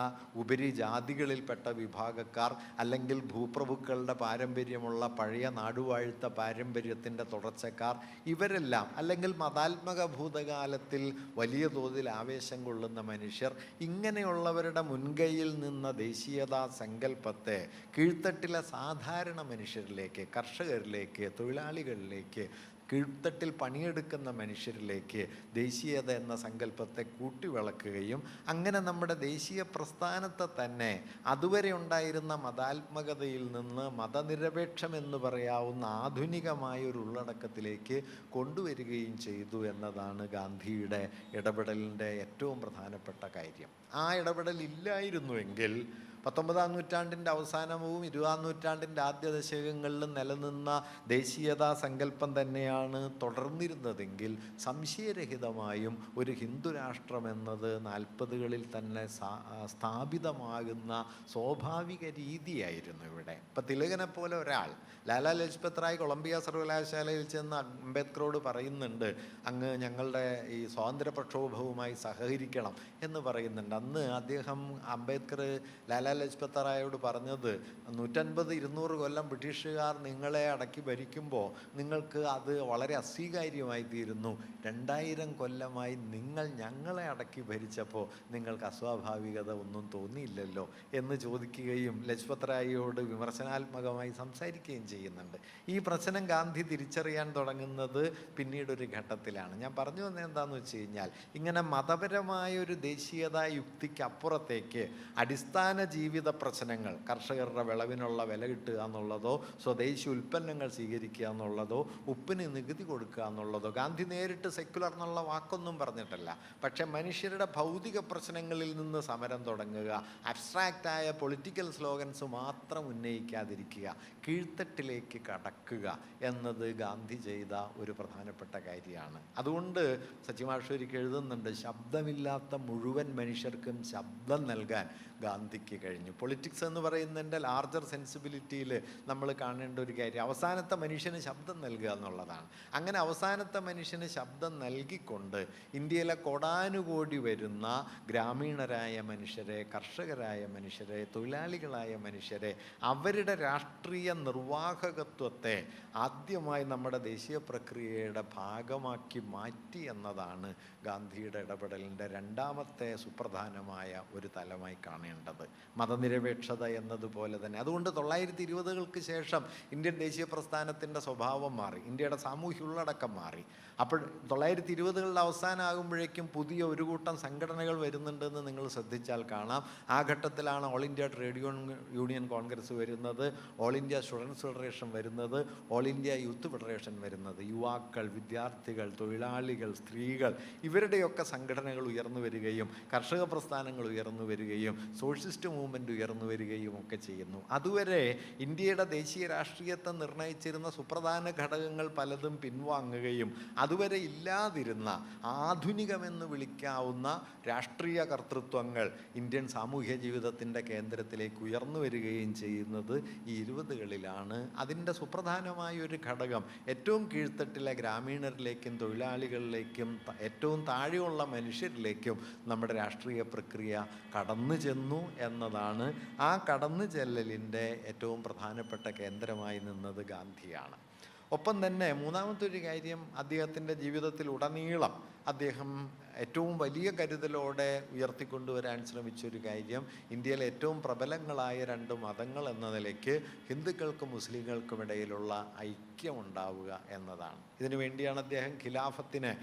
ഉപരിജാതികളിൽപ്പെട്ട വിഭാഗക്കാർ, അല്ലെങ്കിൽ ഭൂപ്രഭുക്കളുടെ പാരമ്പര്യമുള്ള പഴയ നാടുവാഴുത്ത പാരമ്പര്യത്തിൻ്റെ തുടർച്ചക്കാർ, ഇവരെല്ലാം, അല്ലെങ്കിൽ മതാത്മക ഭൂതകാലത്തിൽ വലിയ തോതിൽ ആവേശം കൊള്ളുന്ന മനുഷ്യർ, ഇങ്ങനെയുള്ളവരുടെ മുൻകൈയിൽ നിന്ന ദേശീയതാ സങ്കല്പത്തെ കീഴ്ത്തട്ടിലെ സാധാരണ മനുഷ്യരിലേക്ക്, കർഷകരിലേക്ക്, തൊഴിലാളികളിലേക്ക്, കീഴ്ത്തട്ടിൽ പണിയെടുക്കുന്ന മനുഷ്യരിലേക്ക് ദേശീയത എന്ന സങ്കല്പത്തെ കൂട്ടിവിളക്കുകയും അങ്ങനെ നമ്മുടെ ദേശീയ പ്രസ്ഥാനത്തെ തന്നെ അതുവരെ ഉണ്ടായിരുന്ന മതാത്മകതയിൽ നിന്ന് മതനിരപേക്ഷമെന്ന് പറയാവുന്ന ആധുനികമായ ഒരു ഉള്ളടക്കത്തിലേക്ക് കൊണ്ടുവരികയും ചെയ്തു എന്നതാണ് ഗാന്ധിയുടെ ഇടപെടലിൻ്റെ ഏറ്റവും പ്രധാനപ്പെട്ട കാര്യം. ആ ഇടപെടൽ ഇല്ലായിരുന്നുവെങ്കിൽ 19-ാം നൂറ്റാണ്ടിൻ്റെ അവസാനവും 20-ാം നൂറ്റാണ്ടിൻ്റെ ആദ്യ ദശകങ്ങളിലും നിലനിന്ന ദേശീയതാ സങ്കല്പം തന്നെയാണ് തുടർന്നിരുന്നതെങ്കിൽ സംശയരഹിതമായും ഒരു ഹിന്ദു രാഷ്ട്രമെന്നത് 40കളിൽ തന്നെ സ്ഥാപിതമാകുന്ന സ്വാഭാവിക രീതിയായിരുന്നു ഇവിടെ. ഇപ്പം തിലകനെ പോലെ ഒരാൾ, ലാലാ ലജ്പത് റായ് കൊളംബിയ സർവകലാശാലയിൽ ചെന്ന് അംബേദ്കറോട് പറയുന്നുണ്ട്, അങ്ങ് ഞങ്ങളുടെ ഈ സ്വാതന്ത്ര്യ പ്രക്ഷോഭവുമായി സഹകരിക്കണം എന്ന് പറയുന്നുണ്ട്. അന്ന് അദ്ദേഹം അംബേദ്കർ ലാലാ ലജ്പത് റായോട് പറഞ്ഞത് 150-200 കൊല്ലം ബ്രിട്ടീഷുകാർ നിങ്ങളെ അടക്കി ഭരിക്കുമ്പോൾ നിങ്ങൾക്ക് അത് വളരെ അസ്വീകാര്യമായി തീരുന്നു. 2000 കൊല്ലമായി നിങ്ങൾ ഞങ്ങളെ അടക്കി ഭരിച്ചപ്പോൾ നിങ്ങൾക്ക് അസ്വാഭാവികത ഒന്നും തോന്നിയില്ലല്ലോ എന്ന് ചോദിക്കുകയും ലജ്പത് റായിയോട് വിമർശനാത്മകമായി സംസാരിക്കുകയും ചെയ്യുന്നുണ്ട്. ഈ പ്രശ്നം ഗാന്ധി തിരിച്ചറിയാൻ തുടങ്ങുന്നത് പിന്നീടൊരു ഘട്ടത്തിലാണ്. ഞാൻ പറഞ്ഞു വന്നത് എന്താണെന്ന് വെച്ച് കഴിഞ്ഞാൽ, ഇങ്ങനെ മതപരമായ ഒരു ദേശീയതാ യുക്തിക്കപ്പുറത്തേക്ക് അടിസ്ഥാന ജീവിത പ്രശ്നങ്ങൾ, കർഷകരുടെ വിളവിനുള്ള വില കിട്ടുക എന്നുള്ളതോ സ്വദേശി ഉൽപ്പന്നങ്ങൾ സ്വീകരിക്കുക എന്നുള്ളതോ ഉപ്പിന് നികുതി കൊടുക്കുക എന്നുള്ളതോ, ഗാന്ധി നേരിട്ട് സെക്യുലർ എന്നുള്ള വാക്കൊന്നും പറഞ്ഞിട്ടല്ല, പക്ഷെ മനുഷ്യരുടെ ഭൗതിക പ്രശ്നങ്ങളിൽ നിന്ന് സമരം തുടങ്ങുക, അബ്സ്ട്രാക്റ്റായ പൊളിറ്റിക്കൽ സ്ലോഗൻസ് മാത്രം ഉന്നയിക്കാതിരിക്കുക, കീഴ്ത്തട്ടിലേക്ക് കടക്കുക എന്നത് ഗാന്ധി ചെയ്ത ഒരു പ്രധാനപ്പെട്ട കാര്യമാണ്. അതുകൊണ്ട് സച്ചിമാഷൂരിക്ക് എഴുതുന്നുണ്ട്, ശബ്ദമില്ലാത്ത മുഴുവൻ മനുഷ്യർക്കും ശബ്ദം നൽകാൻ ഗാന്ധിക്ക് കഴിഞ്ഞു. പൊളിറ്റിക്സ് എന്ന് പറയുന്നതിൻ്റെ ലാർജർ സെൻസിബിലിറ്റിയിൽ നമ്മൾ കാണേണ്ട ഒരു കാര്യം അവസാനത്തെ മനുഷ്യന് ശബ്ദം നൽകുക എന്നുള്ളതാണ്. അങ്ങനെ അവസാനത്തെ മനുഷ്യന് ശബ്ദം നൽകിക്കൊണ്ട് ഇന്ത്യയിലെ കോടാനുകോടി വരുന്ന ഗ്രാമീണരായ മനുഷ്യരെ, കർഷകരായ മനുഷ്യരെ, തൊഴിലാളികളായ മനുഷ്യരെ, അവരുടെ രാഷ്ട്രീയ നിർവാഹകത്വത്തെ ആദ്യമായി നമ്മുടെ ദേശീയ പ്രക്രിയയുടെ ഭാഗമാക്കി മാറ്റി എന്നതാണ് ഗാന്ധിയുടെ ഇടപെടലിൻ്റെ രണ്ടാമത്തെ സുപ്രധാനമായ ഒരു തലമായി കാണേണ്ടത്. മതനിരപേക്ഷത എന്നതുപോലെ തന്നെ. അതുകൊണ്ട് 1920-കൾക്ക് ശേഷം ഇന്ത്യൻ ദേശീയ പ്രസ്ഥാനത്തിൻ്റെ സ്വഭാവം മാറി, ഇന്ത്യയുടെ സാമൂഹ്യ ഉള്ളടക്കം മാറി. അപ്പോൾ 1920-കളുടെ അവസാനമാകുമ്പോഴേക്കും പുതിയ ഒരു കൂട്ടം സംഘടനകൾ വരുന്നുണ്ടെന്ന് നിങ്ങൾ ശ്രദ്ധിച്ചാൽ കാണാം. ആ ഘട്ടത്തിലാണ് all India trade union Congress വരുന്നത്, ഓൾ ഇന്ത്യ സ്റ്റുഡൻസ് ഫെഡറേഷൻ വരുന്നത്, ഓൾ ഇന്ത്യ യൂത്ത് ഫെഡറേഷൻ വരുന്നത്. യുവാക്കൾ, വിദ്യാർത്ഥികൾ, തൊഴിലാളികൾ, സ്ത്രീകൾ, ഇവരുടെയൊക്കെ സംഘടനകൾ ഉയർന്നു വരികയും കർഷക പ്രസ്ഥാനങ്ങൾ ഉയർന്നു വരികയും സോഷ്യലിസ്റ്റ് മൂവ്മെൻറ്റ് ഉയർന്നു വരികയും ഒക്കെ ചെയ്യുന്നു. അതുവരെ ഇന്ത്യയുടെ ദേശീയ രാഷ്ട്രീയത്തെ നിർണയിച്ചിരുന്ന സുപ്രധാന ഘടകങ്ങൾ പലതും പിൻവാങ്ങുകയും അതുവരെ ഇല്ലാതിരുന്ന ആധുനികമെന്ന് വിളിക്കാവുന്ന രാഷ്ട്രീയ കർത്തൃത്വങ്ങൾ ഇന്ത്യൻ സാമൂഹ്യ ജീവിതത്തിൻ്റെ കേന്ദ്രത്തിലേക്ക് ഉയർന്നു വരികയും ചെയ്യുന്നത് ഈ 20കളിലാണ്. അതിൻ്റെ സുപ്രധാനമായ ഒരു ഘടകം ഏറ്റവും കീഴ്ത്തട്ടിലെ ഗ്രാമീണരിലേക്കും തൊഴിലാളികളിലേക്കും ഏറ്റവും താഴെയുള്ള മനുഷ്യരിലേക്കും നമ്മുടെ രാഷ്ട്രീയ പ്രക്രിയ കടന്നു ചെന്നു എന്നതാണ്. ആ കടന്നു ചെല്ലലിൻ്റെ ഏറ്റവും പ്രധാനപ്പെട്ട കേന്ദ്രമായി നിന്നത് ഗാന്ധിയാണ്. ഒപ്പം തന്നെ മൂന്നാമത്തെ ഒരു കാര്യം, അദ്ദേഹത്തിൻ്റെ ജീവിതത്തിൽ ഉടനീളം അദ്ദേഹം ഏറ്റവും വലിയ കരുതലോടെ ഉയർത്തിക്കൊണ്ടുവരാൻ ശ്രമിച്ചൊരു കാര്യം, ഇന്ത്യയിലെ ഏറ്റവും പ്രബലങ്ങളായ 2 മതങ്ങൾ എന്ന നിലയ്ക്ക് ഹിന്ദുക്കൾക്കും മുസ്ലിങ്ങൾക്കും ഇടയിലുള്ള ഐക്യം ഉണ്ടാവുക എന്നതാണ്. ഇതിനു വേണ്ടിയാണ് അദ്ദേഹം ഖിലാഫത്തിനെ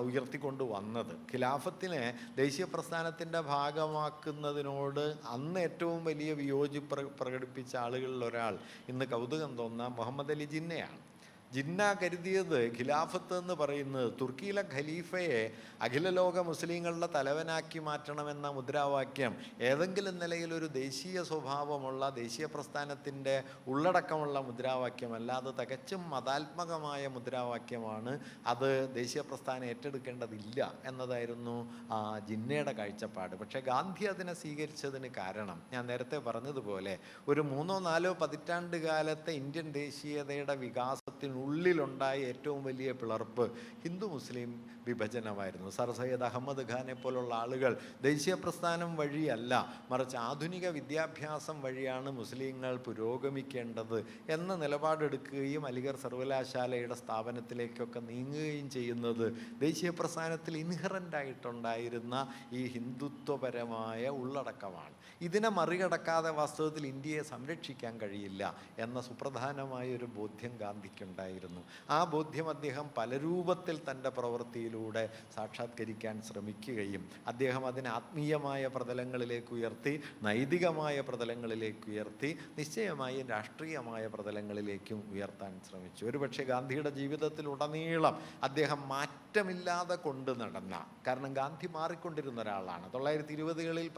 ഉയർത്തിക്കൊണ്ട് വന്നത്. ഖിലാഫത്തിനെ ദേശീയ പ്രസ്ഥാനത്തിൻ്റെ ഭാഗമാക്കുന്നതിനോട് അന്ന് ഏറ്റവും വലിയ വിയോജിപ്പ് പ്രകടിപ്പിച്ച ആളുകളിൽ ഒരാൾ, ഇന്ന് കൗതുകം തോന്നുന്ന മുഹമ്മദ് അലി ജിന്നയാണ്. ജിന്ന കരുതിയത് ഖിലാഫത്ത് എന്ന് പറയുന്നത് തുർക്കിയിലെ ഖലീഫയെ അഖില ലോക മുസ്ലിങ്ങളുടെ തലവനാക്കി മാറ്റണമെന്ന മുദ്രാവാക്യം ഏതെങ്കിലും നിലയിൽ ഒരു ദേശീയ സ്വഭാവമുള്ള ദേശീയ പ്രസ്ഥാനത്തിൻ്റെ ഉള്ളടക്കമുള്ള മുദ്രാവാക്യമല്ല, അത് തികച്ചും മതാത്മകമായ മുദ്രാവാക്യമാണ്, അത് ദേശീയ പ്രസ്ഥാനം ഏറ്റെടുക്കേണ്ടതില്ല എന്നതായിരുന്നു ജിന്നയുടെ കാഴ്ചപ്പാട്. പക്ഷേ ഗാന്ധി അതിനെ സ്വീകരിച്ചതിന് കാരണം ഞാൻ നേരത്തെ പറഞ്ഞതുപോലെ ഒരു 3-4 പതിറ്റാണ്ട് കാലത്തെ ഇന്ത്യൻ ദേശീയതയുടെ വികാസത്തിനുള്ളിലുണ്ടായ ഏറ്റവും വലിയ പിളർപ്പ് ഹിന്ദു മുസ്ലിം വിഭജനമായിരുന്നു. സർ സയ്യദ് അഹമ്മദ് ഖാനെ പോലുള്ള ആളുകൾ ദേശീയ പ്രസ്ഥാനം വഴിയല്ല, മറിച്ച് ആധുനിക വിദ്യാഭ്യാസം വഴിയാണ് മുസ്ലിങ്ങൾ പുരോഗമിക്കേണ്ടത് എന്ന നിലപാടെടുക്കുകയും അലിഗർ സർവകലാശാലയുടെ സ്ഥാപനത്തിലേക്കൊക്കെ നീങ്ങുകയും ചെയ്യുന്നത് ദേശീയ പ്രസ്ഥാനത്തിൽ ഇൻഹറൻ്റായിട്ടുണ്ടായിരുന്ന ഈ ഹിന്ദുത്വപരമായ ഉള്ളടക്കമാണ്. ഇതിനെ മറികടക്കാതെ വാസ്തവത്തിൽ ഇന്ത്യയെ സംരക്ഷിക്കാൻ കഴിയില്ല എന്ന സുപ്രധാനമായൊരു ബോധ്യം ഗാന്ധിക്കുണ്ടായിരുന്നു. ആ ബോധ്യം അദ്ദേഹം പല രൂപത്തിൽ തൻ്റെ പ്രവൃത്തിയിലൂടെ സാക്ഷാത്കരിക്കാൻ ശ്രമിക്കുകയും അദ്ദേഹം അതിനെ ആത്മീയമായ പ്രതലങ്ങളിലേക്ക് ഉയർത്തി, നൈതികമായ പ്രതലങ്ങളിലേക്ക് ഉയർത്തി, നിശ്ചയമായും രാഷ്ട്രീയമായ പ്രതലങ്ങളിലേക്കും ഉയർത്താൻ ശ്രമിച്ചു. ഒരുപക്ഷെ ഗാന്ധിയുടെ ജീവിതത്തിലുടനീളം അദ്ദേഹം മാറ്റമില്ലാതെ കൊണ്ടു നടന്ന, കാരണം ഗാന്ധി മാറിക്കൊണ്ടിരുന്ന ഒരാളാണ്. 1920കളിൽ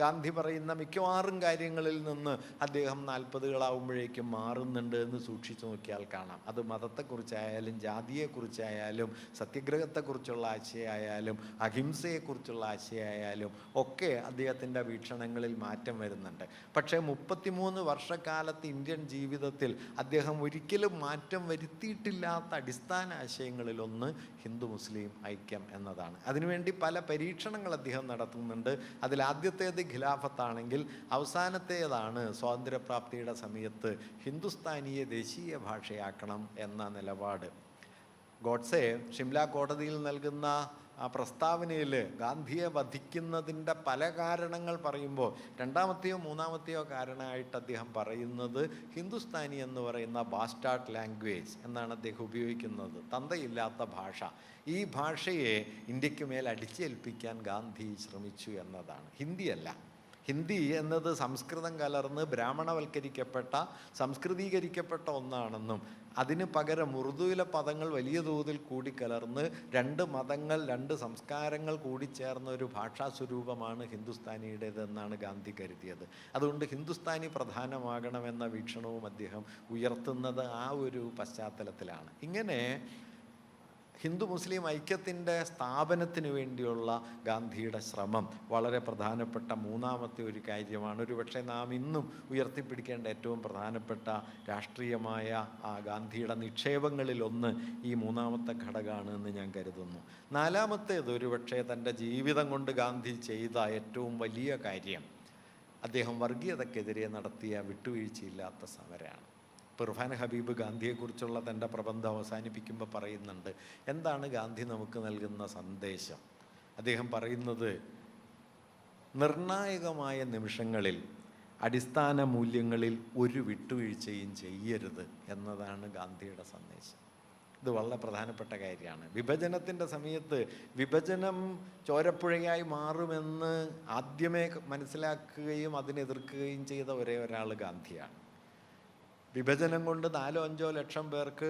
ഗാന്ധി പറയുന്ന മിക്കവാറും കാര്യങ്ങളിൽ നിന്ന് അദ്ദേഹം 40കളാവുമ്പോഴേക്കും മാറുന്നുണ്ട് എന്ന് സൂക്ഷിച്ചു നോക്കിയാൽ കാണാം. അത് മതത്തെക്കുറിച്ചായാലും ജാതിയെക്കുറിച്ചായാലും സത്യഗ്രഹത്തെക്കുറിച്ചുള്ള ആശയമായാലും അഹിംസയെക്കുറിച്ചുള്ള ആശയമായാലും ഒക്കെ അദ്ദേഹത്തിൻ്റെ വീക്ഷണങ്ങളിൽ മാറ്റം വരുന്നുണ്ട്. പക്ഷേ 33 വർഷക്കാലത്ത് ഇന്ത്യൻ ജീവിതത്തിൽ അദ്ദേഹം ഒരിക്കലും മാറ്റം വരുത്തിയിട്ടില്ലാത്ത അടിസ്ഥാന ആശയങ്ങളിലൊന്ന് ഹിന്ദു മുസ്ലിം ഐക്യം എന്നതാണ്. അതിനുവേണ്ടി പല പരീക്ഷണങ്ങൾ അദ്ദേഹം നടത്തുന്നുണ്ട്. അതിലാദ്യത്തേത് ഖിലാഫത്താണെങ്കിൽ അവസാനത്തേതാണ് സ്വാതന്ത്ര്യപ്രാപ്തിയുടെ സമയത്ത് ഹിന്ദുസ്ഥാനിയെ ദേശീയ ഭാഷയാക്കണം എന്ന നിലപാട്. ഗോഡ്സെ ഷിംല കോടതിയിൽ നൽകുന്ന ആ പ്രസ്താവനയിൽ ഗാന്ധിയെ വധിക്കുന്നതിൻ്റെ പല കാരണങ്ങൾ പറയുമ്പോൾ രണ്ടാമത്തെയോ മൂന്നാമത്തെയോ കാരണമായിട്ട് അദ്ദേഹം പറയുന്നത് ഹിന്ദുസ്ഥാനി എന്ന് പറയുന്ന ബാസ്റ്റാർഡ് ലാംഗ്വേജ് എന്നാണ് അദ്ദേഹം ഉപയോഗിക്കുന്നത്, തന്തയില്ലാത്ത ഭാഷ. ഈ ഭാഷയെ ഇന്ത്യക്ക് മേൽ അടിച്ചേൽപ്പിക്കാൻ ഗാന്ധി ശ്രമിച്ചു എന്നതാണ്. ഹിന്ദിയല്ല. ഹിന്ദി എന്നത് സംസ്കൃതം കലർന്ന് ബ്രാഹ്മണവൽക്കരിക്കപ്പെട്ട, സംസ്കൃതീകരിക്കപ്പെട്ട ഒന്നാണെന്നും അതിന് പകരം ഉറുദുവിലെ പദങ്ങൾ വലിയ തോതിൽ കൂടിക്കലർന്ന് 2 മതങ്ങൾ 2 സംസ്കാരങ്ങൾ കൂടിച്ചേർന്ന ഒരു ഭാഷാ സ്വരൂപമാണ് ഹിന്ദുസ്ഥാനിയുടേതെന്നാണ് ഗാന്ധി കരുതിയത്. അതുകൊണ്ട് ഹിന്ദുസ്ഥാനി പ്രധാനമാകണമെന്ന വീക്ഷണവും അദ്ദേഹം ഉയർത്തുന്നത് ആ ഒരു പശ്ചാത്തലത്തിലാണ്. ഇങ്ങനെ ഹിന്ദു മുസ്ലിം ഐക്യത്തിൻ്റെ സ്ഥാപനത്തിന് വേണ്ടിയുള്ള ഗാന്ധിയുടെ ശ്രമം വളരെ പ്രധാനപ്പെട്ട മൂന്നാമത്തെ ഒരു കാര്യമാണ്. ഒരുപക്ഷെ നാം ഇന്നും ഉയർത്തിപ്പിടിക്കേണ്ട ഏറ്റവും പ്രധാനപ്പെട്ട രാഷ്ട്രീയമായ ഗാന്ധിയുടെ നിക്ഷേപങ്ങളിലൊന്ന് ഈ മൂന്നാമത്തെ ഘടകമാണ് എന്ന് ഞാൻ കരുതുന്നു. നാലാമത്തേത് ഒരുപക്ഷെ തൻ്റെ ജീവിതം കൊണ്ട് ഗാന്ധി ചെയ്ത ഏറ്റവും വലിയ കാര്യം അദ്ദേഹം വർഗീയതക്കെതിരെ നടത്തിയ വിട്ടുവീഴ്ചയില്ലാത്ത സമരമാണ്. ഇർഫാൻ ഹബീബ് ഗാന്ധിയെക്കുറിച്ചുള്ള തൻ്റെ പ്രബന്ധം അവസാനിപ്പിക്കുമ്പോൾ പറയുന്നുണ്ട്, എന്താണ് ഗാന്ധി നമുക്ക് നൽകുന്ന സന്ദേശം? അദ്ദേഹം പറയുന്നത്, നിർണായകമായ നിമിഷങ്ങളിൽ അടിസ്ഥാന മൂല്യങ്ങളിൽ ഒരു വിട്ടുവീഴ്ചയും ചെയ്യരുത് എന്നതാണ് ഗാന്ധിയുടെ സന്ദേശം. ഇത് വളരെ പ്രധാനപ്പെട്ട കാര്യമാണ്. വിഭജനത്തിൻ്റെ സമയത്ത് വിഭജനം ചോരപ്പുഴയായി മാറുമെന്ന് ആദ്യമേ മനസ്സിലാക്കുകയും അതിനെതിർക്കുകയും ചെയ്ത ഒരേ ഒരാൾ ഗാന്ധിയാണ്. വിഭജനം കൊണ്ട് 4-5 ലക്ഷം പേർക്ക്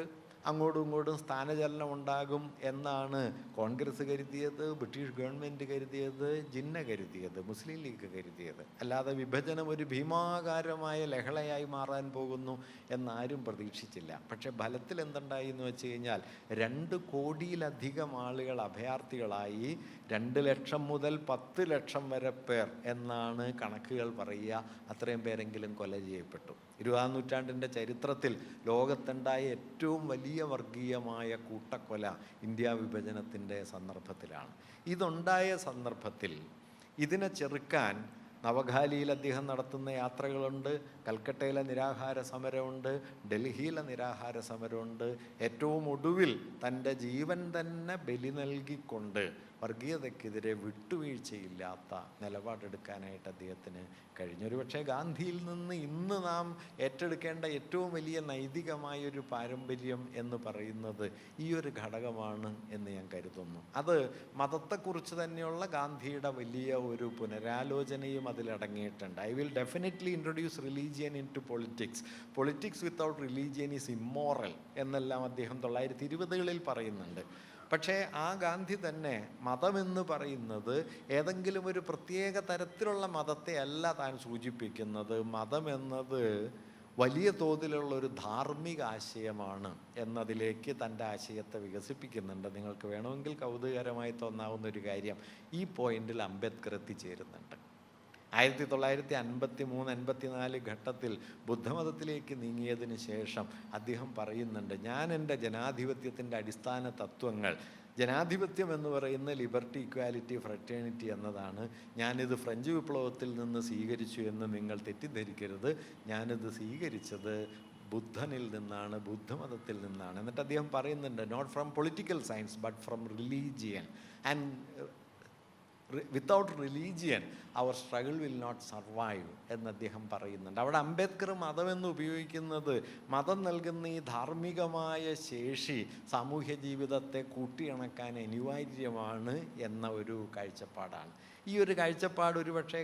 അങ്ങോട്ടും ഇങ്ങോട്ടും സ്ഥാനചലനം ഉണ്ടാകും എന്നാണ് കോൺഗ്രസ് കരുതിയത്, ബ്രിട്ടീഷ് ഗവൺമെൻറ് കരുതിയത്, ജിന്ന കരുതിയത്, മുസ്ലിം ലീഗ് കരുതിയത്. അല്ലാതെ വിഭജനം ഒരു ഭീമാകാരമായ ലഹളയായി മാറാൻ പോകുന്നു എന്നാരും പ്രതീക്ഷിച്ചില്ല. പക്ഷെ ഫലത്തിൽ എന്തുണ്ടായി എന്ന് വെച്ച് കഴിഞ്ഞാൽ 2 കോടിയിലധികം ആളുകൾ അഭയാർത്ഥികളായി, 2 ലക്ഷം മുതൽ 10 ലക്ഷം വരെ പേർ എന്നാണ് കണക്കുകൾ പറയുക. അത്രയും പേരെങ്കിലും കൊല ചെയ്യപ്പെട്ടു. 20-ാം നൂറ്റാണ്ടിൻ്റെ ചരിത്രത്തിൽ ലോകത്തുണ്ടായ ഏറ്റവും വലിയ വർഗീയമായ കൂട്ടക്കൊല ഇന്ത്യ വിഭജനത്തിൻ്റെ സന്ദർഭത്തിലാണ്. ഇതുണ്ടായ സന്ദർഭത്തിൽ ഇതിനെ ചെറുക്കാൻ നവഖാലിയിൽ അദ്ദേഹം നടത്തുന്ന യാത്രകളുണ്ട്, കൽക്കട്ടയിലെ നിരാഹാര സമരമുണ്ട്, ഡൽഹിയിലെ നിരാഹാര സമരമുണ്ട്. ഏറ്റവും ഒടുവിൽ തൻ്റെ ജീവൻ തന്നെ ബലി നൽകിക്കൊണ്ട് വർഗീയതയ്ക്കെതിരെ വിട്ടുവീഴ്ചയില്ലാത്ത നിലപാടെടുക്കാനായിട്ട് അദ്ദേഹത്തിന് കഴിഞ്ഞു. ഒരുപക്ഷെ ഗാന്ധിയിൽ നിന്ന് ഇന്ന് നാം ഏറ്റെടുക്കേണ്ട ഏറ്റവും വലിയ നൈതികമായൊരു പാരമ്പര്യം എന്ന് പറയുന്നത് ഈ ഒരു ഘടകമാണ് എന്ന് ഞാൻ കരുതുന്നു. അത് മതത്തെക്കുറിച്ച് തന്നെയുള്ള ഗാന്ധിയുടെ വലിയ ഒരു പുനരാലോചനയും അതിലടങ്ങിയിട്ടുണ്ട്. I will definitely introduce religion into politics. Politics without religion is immoral എന്നെല്ലാം അദ്ദേഹം 1920കളിൽ പറയുന്നുണ്ട്. പക്ഷേ ആ ഗാന്ധി തന്നെ മതമെന്ന് പറയുന്നത് ഏതെങ്കിലും ഒരു പ്രത്യേക തരത്തിലുള്ള മതത്തെ അല്ല താൻ സൂചിപ്പിക്കുന്നത്. മതമെന്നത് വലിയ തോതിലുള്ള ഒരു ധാർമ്മിക ആശയമാണ് എന്നതിലേക്ക് തൻ്റെ ആശയത്തെ വികസിപ്പിക്കുന്നുണ്ട്. നിങ്ങൾക്ക് വേണമെങ്കിൽ കൗതുകകരമായി തോന്നാവുന്ന ഒരു കാര്യം, ഈ പോയിന്റിൽ അംബേദ്കർ എത്തിച്ചേരുന്നുണ്ട്. 1953-54 ഘട്ടത്തിൽ ബുദ്ധമതത്തിലേക്ക് നീങ്ങിയതിന് ശേഷം അദ്ദേഹം പറയുന്നുണ്ട്, ഞാൻ എൻ്റെ ജനാധിപത്യത്തിൻ്റെ അടിസ്ഥാന തത്വങ്ങൾ ജനാധിപത്യം എന്ന് പറയുന്ന ലിബർട്ടി, ഇക്വാലിറ്റി, ഫ്രറ്റേണിറ്റി എന്നതാണ്. ഞാനിത് ഫ്രഞ്ച് വിപ്ലവത്തിൽ നിന്ന് സ്വീകരിച്ചു എന്ന് നിങ്ങൾ തെറ്റിദ്ധരിക്കരുത്. ഞാനിത് സ്വീകരിച്ചത് ബുദ്ധനിൽ നിന്നാണ്, ബുദ്ധമതത്തിൽ നിന്നാണ്. എന്നിട്ട് അദ്ദേഹം പറയുന്നുണ്ട്, not from political science but from religion. And without religion our struggle will not survive എന്ന് അദ്ദേഹം പറയുന്നുണ്ട്. അവിടെ അംബേദ്കർ മതമെന്ന് ഉപയോഗിക്കുന്നത് മതം നൽകുന്ന ഈ ധാർമ്മികമായ ശേഷി സാമൂഹ്യ ജീവിതത്തെ കൂട്ടിയിണക്കാൻ അനിവാര്യമാണ് എന്ന ഒരു കാഴ്ചപ്പാടാണ്. ഈ ഒരു കാഴ്ചപ്പാട് ഒരുപക്ഷെ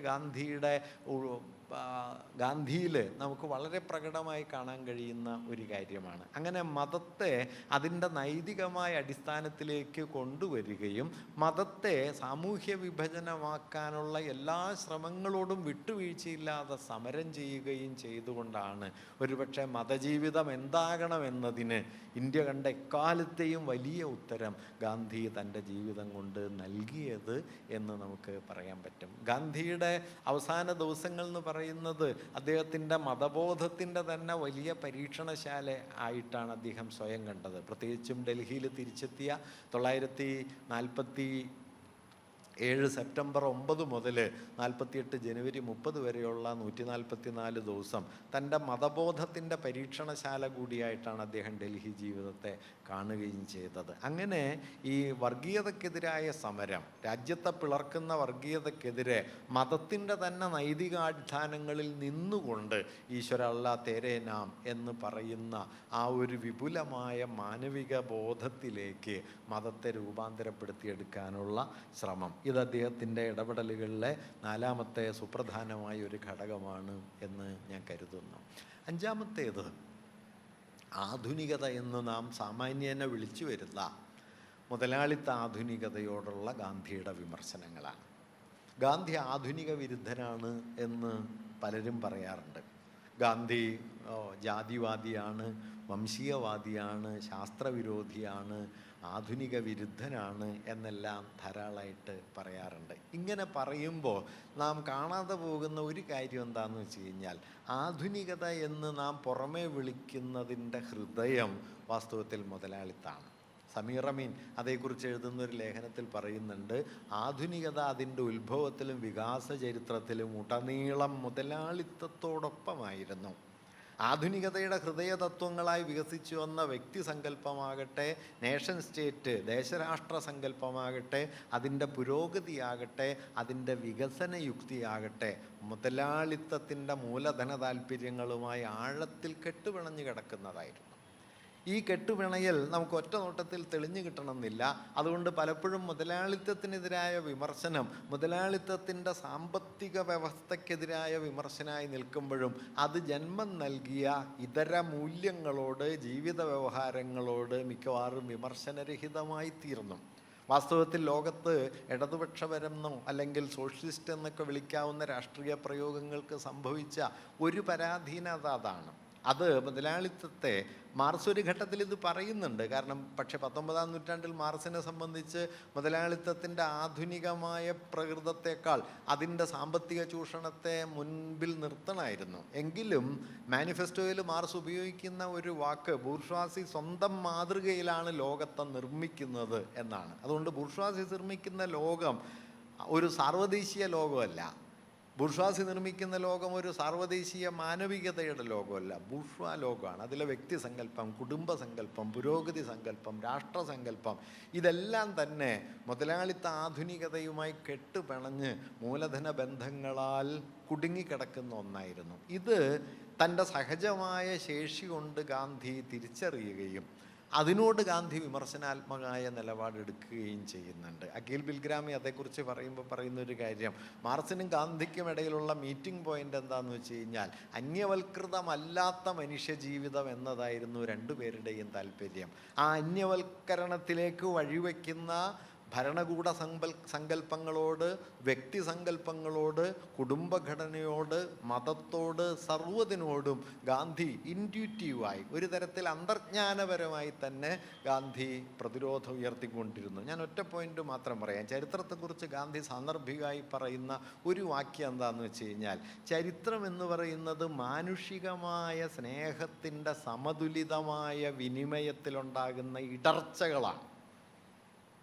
ഗാന്ധിയിൽ നമുക്ക് വളരെ പ്രകടമായി കാണാൻ കഴിയുന്ന ഒരു കാര്യമാണ്. അങ്ങനെ മതത്തെ അതിൻ്റെ നൈതികമായ അടിസ്ഥാനത്തിലേക്ക് കൊണ്ടുവരികയും മതത്തെ സാമൂഹ്യ വിഭജനമാക്കാനുള്ള എല്ലാ ശ്രമങ്ങളോടും വിട്ടുവീഴ്ചയില്ലാതെ സമരം ചെയ്യുകയും ചെയ്തുകൊണ്ടാണ് ഒരുപക്ഷെ മതജീവിതം എന്താകണമെന്നതിന് ഇന്ത്യ കണ്ട എക്കാലത്തെയും വലിയ ഉത്തരം ഗാന്ധി തൻ്റെ ജീവിതം കൊണ്ട് നൽകിയത് എന്ന് നമുക്ക് പറയാൻ പറ്റും. ഗാന്ധിയുടെ അവസാന ദിവസങ്ങൾ എന്ന് പറയുന്നത് അദ്ദേഹത്തിൻ്റെ മതബോധത്തിൻ്റെ തന്നെ വലിയ പരീക്ഷണശാല ആയിട്ടാണ് അദ്ദേഹം സ്വയം കണ്ടത്. പ്രത്യേകിച്ചും ഡൽഹിയിൽ തിരിച്ചെത്തിയ 1947 സെപ്റ്റംബർ 9 മുതൽ 48 ജനുവരി 30 വരെയുള്ള 144 ദിവസം തൻ്റെ മതബോധത്തിൻ്റെ പരീക്ഷണശാല കൂടിയായിട്ടാണ് അദ്ദേഹം ഡൽഹി ജീവിതത്തെ കാണുകയും ചെയ്തത്. അങ്ങനെ ഈ വർഗീയതക്കെതിരായ സമരം, രാജ്യത്തെ പിളർക്കുന്ന വർഗീയതക്കെതിരെ മതത്തിൻ്റെ തന്നെ നൈതികാടിസ്ഥാനങ്ങളിൽ നിന്നുകൊണ്ട് ഈശ്വര അല്ലാ തേരേ നാം എന്ന് പറയുന്ന ആ ഒരു വിപുലമായ മാനവിക ബോധത്തിലേക്ക് മതത്തെ രൂപാന്തരപ്പെടുത്തിയെടുക്കാനുള്ള ശ്രമം, ഇത് അദ്ദേഹത്തിൻ്റെ ഇടപെടലുകളിലെ 4ാമത്തെ സുപ്രധാനമായ ഒരു ഘടകമാണ് എന്ന് ഞാൻ കരുതുന്നു. 5ാമത്തേത് ആധുനികത എന്ന് നാം സാമാന്യേന വിളിച്ചു വരുന്ന മുതലാളിത്ത ആധുനികതയോടുള്ള ഗാന്ധിയുടെ വിമർശനങ്ങളാണ്. ഗാന്ധി ആധുനിക വിരുദ്ധനാണ് എന്ന് പലരും പറയാറുണ്ട്. ഗാന്ധി ജാതിവാദിയാണ്, വംശീയവാദിയാണ്, ശാസ്ത്രവിരോധിയാണ്, ആധുനിക വിരുദ്ധനാണ് എന്നെല്ലാം ധാരാളമായിട്ട് പറയാറുണ്ട്. ഇങ്ങനെ പറയുമ്പോൾ നാം കാണാതെ പോകുന്ന ഒരു കാര്യം എന്താണെന്ന് വെച്ച് കഴിഞ്ഞാൽ, ആധുനികത എന്ന് നാം പുറമേ വിളിക്കുന്നതിൻ്റെ ഹൃദയം വാസ്തവത്തിൽ മുതലാളിത്താണ്. സമീർ അമീൻ അതേക്കുറിച്ച് എഴുതുന്നൊരു ലേഖനത്തിൽ പറയുന്നുണ്ട്, ആധുനികത അതിൻ്റെ ഉത്ഭവത്തിലും വികാസ ചരിത്രത്തിലും ഉടനീളം മുതലാളിത്തത്തോടൊപ്പമായിരുന്നു. ആധുനികതയുടെ ഹൃദയതത്വങ്ങളായി വികസിച്ചു വന്ന വ്യക്തി സങ്കല്പമാകട്ടെ, നേഷൻ സ്റ്റേറ്റ് ദേശരാഷ്ട്ര സങ്കല്പമാകട്ടെ, അതിൻ്റെ പുരോഗതിയാകട്ടെ, അതിൻ്റെ വികസന യുക്തിയാകട്ടെ, മുതലാളിത്തത്തിൻ്റെ മൂലധന താല്പര്യങ്ങളുമായി ആഴത്തിൽ കെട്ടുപിണഞ്ഞു കിടക്കുന്നതായിരുന്നു. ഈ കെട്ടുപിണയൽ നമുക്ക് ഒറ്റ നോട്ടത്തിൽ തെളിഞ്ഞു കിട്ടണമെന്നില്ല. അതുകൊണ്ട് പലപ്പോഴും മുതലാളിത്തത്തിനെതിരായ വിമർശനം മുതലാളിത്തത്തിൻ്റെ സാമ്പത്തിക വ്യവസ്ഥയ്ക്കെതിരായ വിമർശനമായി നിൽക്കുമ്പോഴും അത് ജന്മം നൽകിയ ഇതര മൂല്യങ്ങളോട്, ജീവിത വ്യവഹാരങ്ങളോട് മിക്കവാറും വിമർശനരഹിതമായി തീർന്നു. വാസ്തവത്തിൽ ലോകത്ത് ഇടതുപക്ഷപരമെന്നോ അല്ലെങ്കിൽ സോഷ്യലിസ്റ്റ് എന്നൊക്കെ വിളിക്കാവുന്ന രാഷ്ട്രീയ പ്രയോഗങ്ങൾക്ക് സംഭവിച്ച ഒരു പരാധീനത അതാണ്. അത് മുതലാളിത്തത്തെ മാർക്സ് ഒരു ഘട്ടത്തിൽ ഇത് പറയുന്നുണ്ട്. പക്ഷേ 19ാം നൂറ്റാണ്ടിൽ മാർക്സിനെ സംബന്ധിച്ച് മുതലാളിത്തത്തിൻ്റെ ആധുനികമായ പ്രകൃതത്തെക്കാൾ അതിൻ്റെ സാമ്പത്തിക ചൂഷണത്തെ മുൻപിൽ നിർത്തണമായിരുന്നു. എങ്കിലും മാനിഫെസ്റ്റോയിൽ മാർക്സ് ഉപയോഗിക്കുന്ന ഒരു വാക്ക് ബൂർഷ്വാസി സ്വന്തം മാതൃകയിലാണ് ലോകത്തെ നിർമ്മിക്കുന്നത് എന്നാണ്. അതുകൊണ്ട് ബൂർഷ്വാസി നിർമ്മിക്കുന്ന ലോകം ഒരു സാർവദേശീയ ലോകമല്ല. ബൂർഷ്വാസി നിർമ്മിക്കുന്ന ലോകം ഒരു സാർവദേശീയ മാനവികതയുടെ ലോകമല്ല, ബൂർഷ്വാ ലോകമാണ്. അതിലെ വ്യക്തിസങ്കല്പം, കുടുംബസങ്കല്പം, പുരോഗതി സങ്കല്പം, രാഷ്ട്രസങ്കല്പം ഇതെല്ലാം തന്നെ മുതലാളിത്ത ആധുനികതയുമായി കെട്ടുപിണഞ്ഞ് മൂലധന ബന്ധങ്ങളാൽ കുടുങ്ങിക്കിടക്കുന്ന ഒന്നായിരുന്നു. ഇത് തൻ്റെ സഹജമായ ശേഷി കൊണ്ട് ഗാന്ധി തിരിച്ചറിയുകയും അതിനോട് ഗാന്ധി വിമർശനാത്മകമായ നിലപാടെടുക്കുകയും ചെയ്യുന്നുണ്ട്. അഖിൽ ബിൽഗ്രാമി അതേക്കുറിച്ച് പറയുന്നൊരു കാര്യം, മാർക്സിനും ഗാന്ധിക്കും ഇടയിലുള്ള മീറ്റിംഗ് പോയിന്റ് എന്താണെന്ന് വെച്ച് കഴിഞ്ഞാൽ അന്യവൽകൃതമല്ലാത്ത മനുഷ്യജീവിതം എന്നതായിരുന്നു രണ്ടുപേരുടെയും താല്പര്യം. ആ അന്യവൽക്കരണത്തിലേക്ക് വഴിവെക്കുന്ന ഭരണകൂട സങ്കല്പങ്ങളോട്, വ്യക്തിസങ്കല്പങ്ങളോട്, കുടുംബഘടനയോട്, മതത്തോട്, സർവ്വതിനോടും ഗാന്ധി ഇൻറ്റ്യൂറ്റീവായി ഒരു തരത്തിൽ അന്തർജ്ഞാനപരമായി തന്നെ ഗാന്ധി പ്രതിരോധം ഉയർത്തിക്കൊണ്ടിരുന്നു. ഞാൻ ഒറ്റ പോയിന്റ് മാത്രം പറയാം. ചരിത്രത്തെക്കുറിച്ച് ഗാന്ധി സാന്ദർഭികമായി പറയുന്ന ഒരു വാക്യം എന്താണെന്ന് വെച്ച് കഴിഞ്ഞാൽ, ചരിത്രം എന്ന് പറയുന്നത് മാനുഷികമായ സ്നേഹത്തിൻ്റെ സമതുലിതമായ വിനിമയത്തിലുണ്ടാകുന്ന ഇടർച്ചകളാണ്.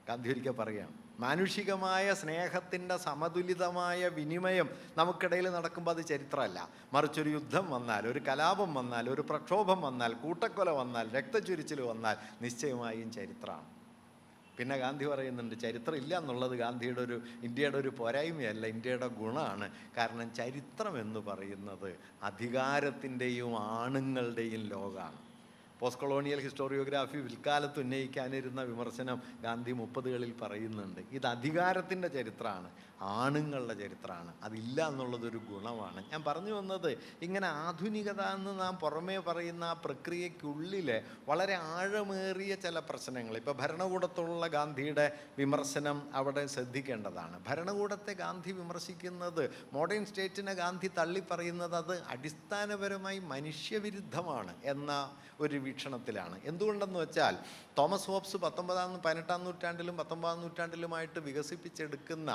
ഗാന്ധി ഒരിക്കൽ പറയുകയാണ്, മാനുഷികമായ സ്നേഹത്തിൻ്റെ സമതുലിതമായ വിനിമയം നമുക്കിടയിൽ നടക്കുമ്പോൾ അത് ചരിത്രമല്ല, മറിച്ചൊരു യുദ്ധം വന്നാൽ, ഒരു കലാപം വന്നാൽ, ഒരു പ്രക്ഷോഭം വന്നാൽ, കൂട്ടക്കൊല വന്നാൽ, രക്തച്ചൊരിച്ചിൽ വന്നാൽ നിശ്ചയമായും ചരിത്രമാണ്. പിന്നെ ഗാന്ധി പറയുന്നുണ്ട്, ചരിത്രം ഇല്ല എന്നുള്ളത് ഇന്ത്യയുടെ ഒരു പോരായ്മയല്ല, ഇന്ത്യയുടെ ഗുണമാണ്. കാരണം ചരിത്രം എന്ന് പറയുന്നത് അധികാരത്തിൻ്റെയും ആണുങ്ങളുടെയും ലോകമാണ്. പോസ്റ്റ് കൊളോണിയൽ ഹിസ്റ്റോറിയോഗ്രാഫി പിൽക്കാലത്ത് ഉന്നയിക്കാനിരുന്ന വിമർശനം ഗാന്ധി 30കളിൽ പറയുന്നുണ്ട്. ഇത് അധികാരത്തിൻ്റെ ചരിത്രമാണ്, ആണുങ്ങളുടെ ചരിത്രമാണ്. അതില്ല എന്നുള്ളതൊരു ഗുണമാണ്. ഞാൻ പറഞ്ഞു വന്നത്, ഇങ്ങനെ ആധുനികത എന്ന് നാം പുറമേ പറയുന്ന ആ പ്രക്രിയയ്ക്കുള്ളിൽ വളരെ ആഴമേറിയ ചില പ്രശ്നങ്ങൾ, ഇപ്പോൾ ഭരണകൂടത്തോടുള്ള ഗാന്ധിയുടെ വിമർശനം അവിടെ ശ്രദ്ധിക്കേണ്ടതാണ്. ഭരണകൂടത്തെ ഗാന്ധി വിമർശിക്കുന്നത്, മോഡേൺ സ്റ്റേറ്റിനെ ഗാന്ധി തള്ളിപ്പറയുന്നത് അത് അടിസ്ഥാനപരമായി മനുഷ്യവിരുദ്ധമാണ് എന്ന ഒരു വീക്ഷണത്തിലാണ്. എന്തുകൊണ്ടെന്ന് വെച്ചാൽ, തോമസ് ഹോബ്സ് 18ാം നൂറ്റാണ്ടിലും 19ാം നൂറ്റാണ്ടിലുമായിട്ട് വികസിപ്പിച്ചെടുക്കുന്ന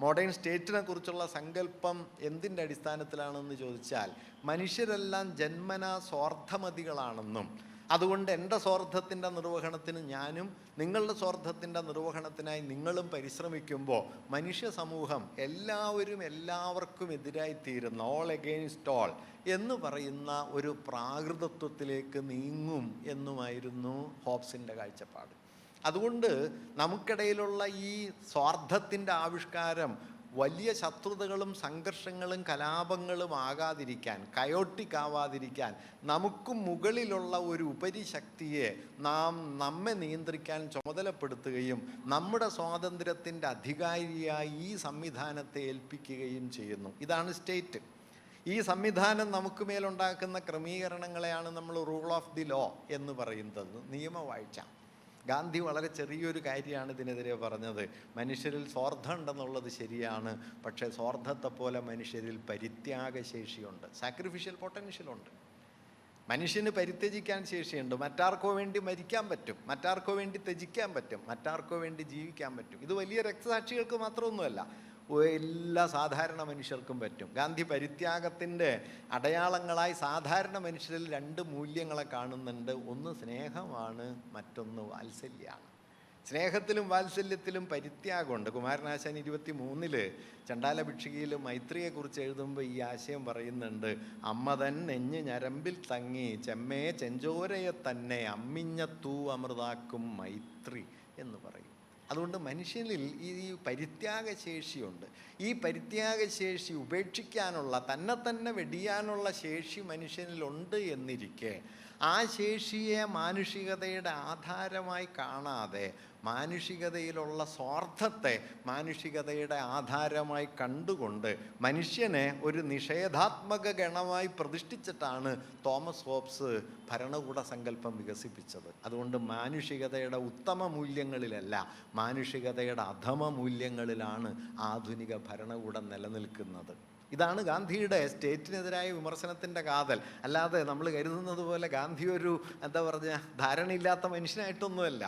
മോഡേൺ സ്റ്റേറ്റിനെ കുറിച്ചുള്ള സങ്കല്പം എന്തിൻ്റെ അടിസ്ഥാനത്തിലാണെന്ന് ചോദിച്ചാൽ, മനുഷ്യരെല്ലാം ജന്മനാ സ്വാർത്ഥമതികളാണെന്നും അതുകൊണ്ട് എൻ്റെ സ്വാർത്ഥത്തിൻ്റെ നിർവഹണത്തിന് ഞാനും നിങ്ങളുടെ സ്വാർത്ഥത്തിൻ്റെ നിർവഹണത്തിനായി നിങ്ങളും പരിശ്രമിക്കുമ്പോൾ മനുഷ്യ സമൂഹം എല്ലാവരും എല്ലാവർക്കും എതിരായിത്തീരുന്ന, ഓൾ എഗെയിൻസ്റ്റ് ഓൾ എന്ന് പറയുന്ന ഒരു പ്രാകൃതത്വത്തിലേക്ക് നീങ്ങും എന്നുമായിരുന്നു ഹോബ്സിൻ്റെ കാഴ്ചപ്പാട്. അതുകൊണ്ട് നമുക്കിടയിലുള്ള ഈ സ്വാർത്ഥത്തിൻ്റെ ആവിഷ്കാരം വലിയ ശത്രുതകളും സംഘർഷങ്ങളും കലാപങ്ങളും ആകാതിരിക്കാൻ, കയോട്ടിക്കാവാതിരിക്കാൻ, നമുക്ക് മുകളിലുള്ള ഒരു ഉപരിശക്തിയെ നമ്മെ നിയന്ത്രിക്കാൻ ചുമതലപ്പെടുത്തുകയും നമ്മുടെ സ്വാതന്ത്ര്യത്തിൻ്റെ അധികാരിയായി ഈ സംവിധാനത്തെ ഏൽപ്പിക്കുകയും ചെയ്യുന്നു. ഇതാണ് സ്റ്റേറ്റ്. ഈ സംവിധാനം നമുക്ക് മേലുണ്ടാക്കുന്ന ക്രമീകരണങ്ങളെയാണ് നമ്മൾ റൂൾ ഓഫ് ദി ലോ എന്ന് പറയുന്നത്, നിയമവാഴ്ച. ഗാന്ധി വളരെ ചെറിയൊരു കാര്യമാണ് ഇതിനെതിരെ പറഞ്ഞത്. മനുഷ്യരിൽ സ്വാർത്ഥം ഉണ്ടെന്നുള്ളത് ശരിയാണ്, പക്ഷേ സ്വാർത്ഥത്തെ പോലെ മനുഷ്യരിൽ പരിത്യാഗശേഷിയുണ്ട്, സാക്രിഫിഷ്യൽ പൊട്ടൻഷ്യലുണ്ട്. മനുഷ്യന് പരിത്യജിക്കാൻ ശേഷിയുണ്ട്. മറ്റാർക്കോ വേണ്ടി മരിക്കാൻ പറ്റും, മറ്റാർക്കോ വേണ്ടി ത്യജിക്കാൻ പറ്റും, മറ്റാർക്കോ വേണ്ടി ജീവിക്കാൻ പറ്റും. ഇത് വലിയ രക്തസാക്ഷികൾക്ക് മാത്രമൊന്നുമല്ല, എല്ലാ സാധാരണ മനുഷ്യർക്കും പറ്റും. ഗാന്ധി പരിത്യാഗത്തിൻ്റെ അടയാളങ്ങളായി സാധാരണ മനുഷ്യരിൽ 2 മൂല്യങ്ങളെ കാണുന്നുണ്ട്. ഒന്ന് സ്നേഹമാണ്, മറ്റൊന്ന് വാത്സല്യമാണ്. സ്നേഹത്തിലും വാത്സല്യത്തിലും പരിത്യാഗമുണ്ട്. കുമാരനാശാൻ 23 ചണ്ടാല ഭിക്ഷുകിയിൽ മൈത്രിയെക്കുറിച്ച് എഴുതുമ്പോൾ ഈ ആശയം പറയുന്നുണ്ട്. അമ്മ തൻ നെഞ്ഞ് ഞരമ്പിൽ തങ്ങി ചെമ്മേ ചെഞ്ചോരയെ തന്നെ അമ്മിഞ്ഞത്തൂ അമൃതാക്കും മൈത്രി എന്ന് പറയും. അതുകൊണ്ട് മനുഷ്യനിൽ ഈ പരിത്യാഗശേഷിയുണ്ട്. ഈ പരിത്യാഗശേഷി ഉപേക്ഷിക്കാനുള്ള, തന്നെ വെടിയാനുള്ള ശേഷി മനുഷ്യനിലുണ്ട് എന്നിരിക്കെ ആ ശേഷിയെ മാനുഷികതയുടെ ആധാരമായി കാണാതെ മാനുഷികതയിലുള്ള സ്വാർത്ഥത്തെ മാനുഷികതയുടെ ആധാരമായി കണ്ടുകൊണ്ട് മനുഷ്യനെ ഒരു നിഷേധാത്മക ഗണമായി പ്രതിഷ്ഠിച്ചിട്ടാണ് തോമസ് ഹോബ്സ് ഭരണകൂട സങ്കല്പം വികസിപ്പിച്ചത്. അതുകൊണ്ട് മാനുഷികതയുടെ ഉത്തമ മൂല്യങ്ങളിലല്ല, മാനുഷികതയുടെ അധമ മൂല്യങ്ങളിലാണ് ആധുനിക ഭരണകൂടം നിലനിൽക്കുന്നത്. ഇതാണ് ഗാന്ധിയുടെ സ്റ്റേറ്റിനെതിരായ വിമർശനത്തിൻ്റെ കാതൽ. അല്ലാതെ നമ്മൾ കരുതുന്നത് പോലെ ഗാന്ധി ഒരു ധാരണയില്ലാത്ത മനുഷ്യനായിട്ടൊന്നുമല്ല.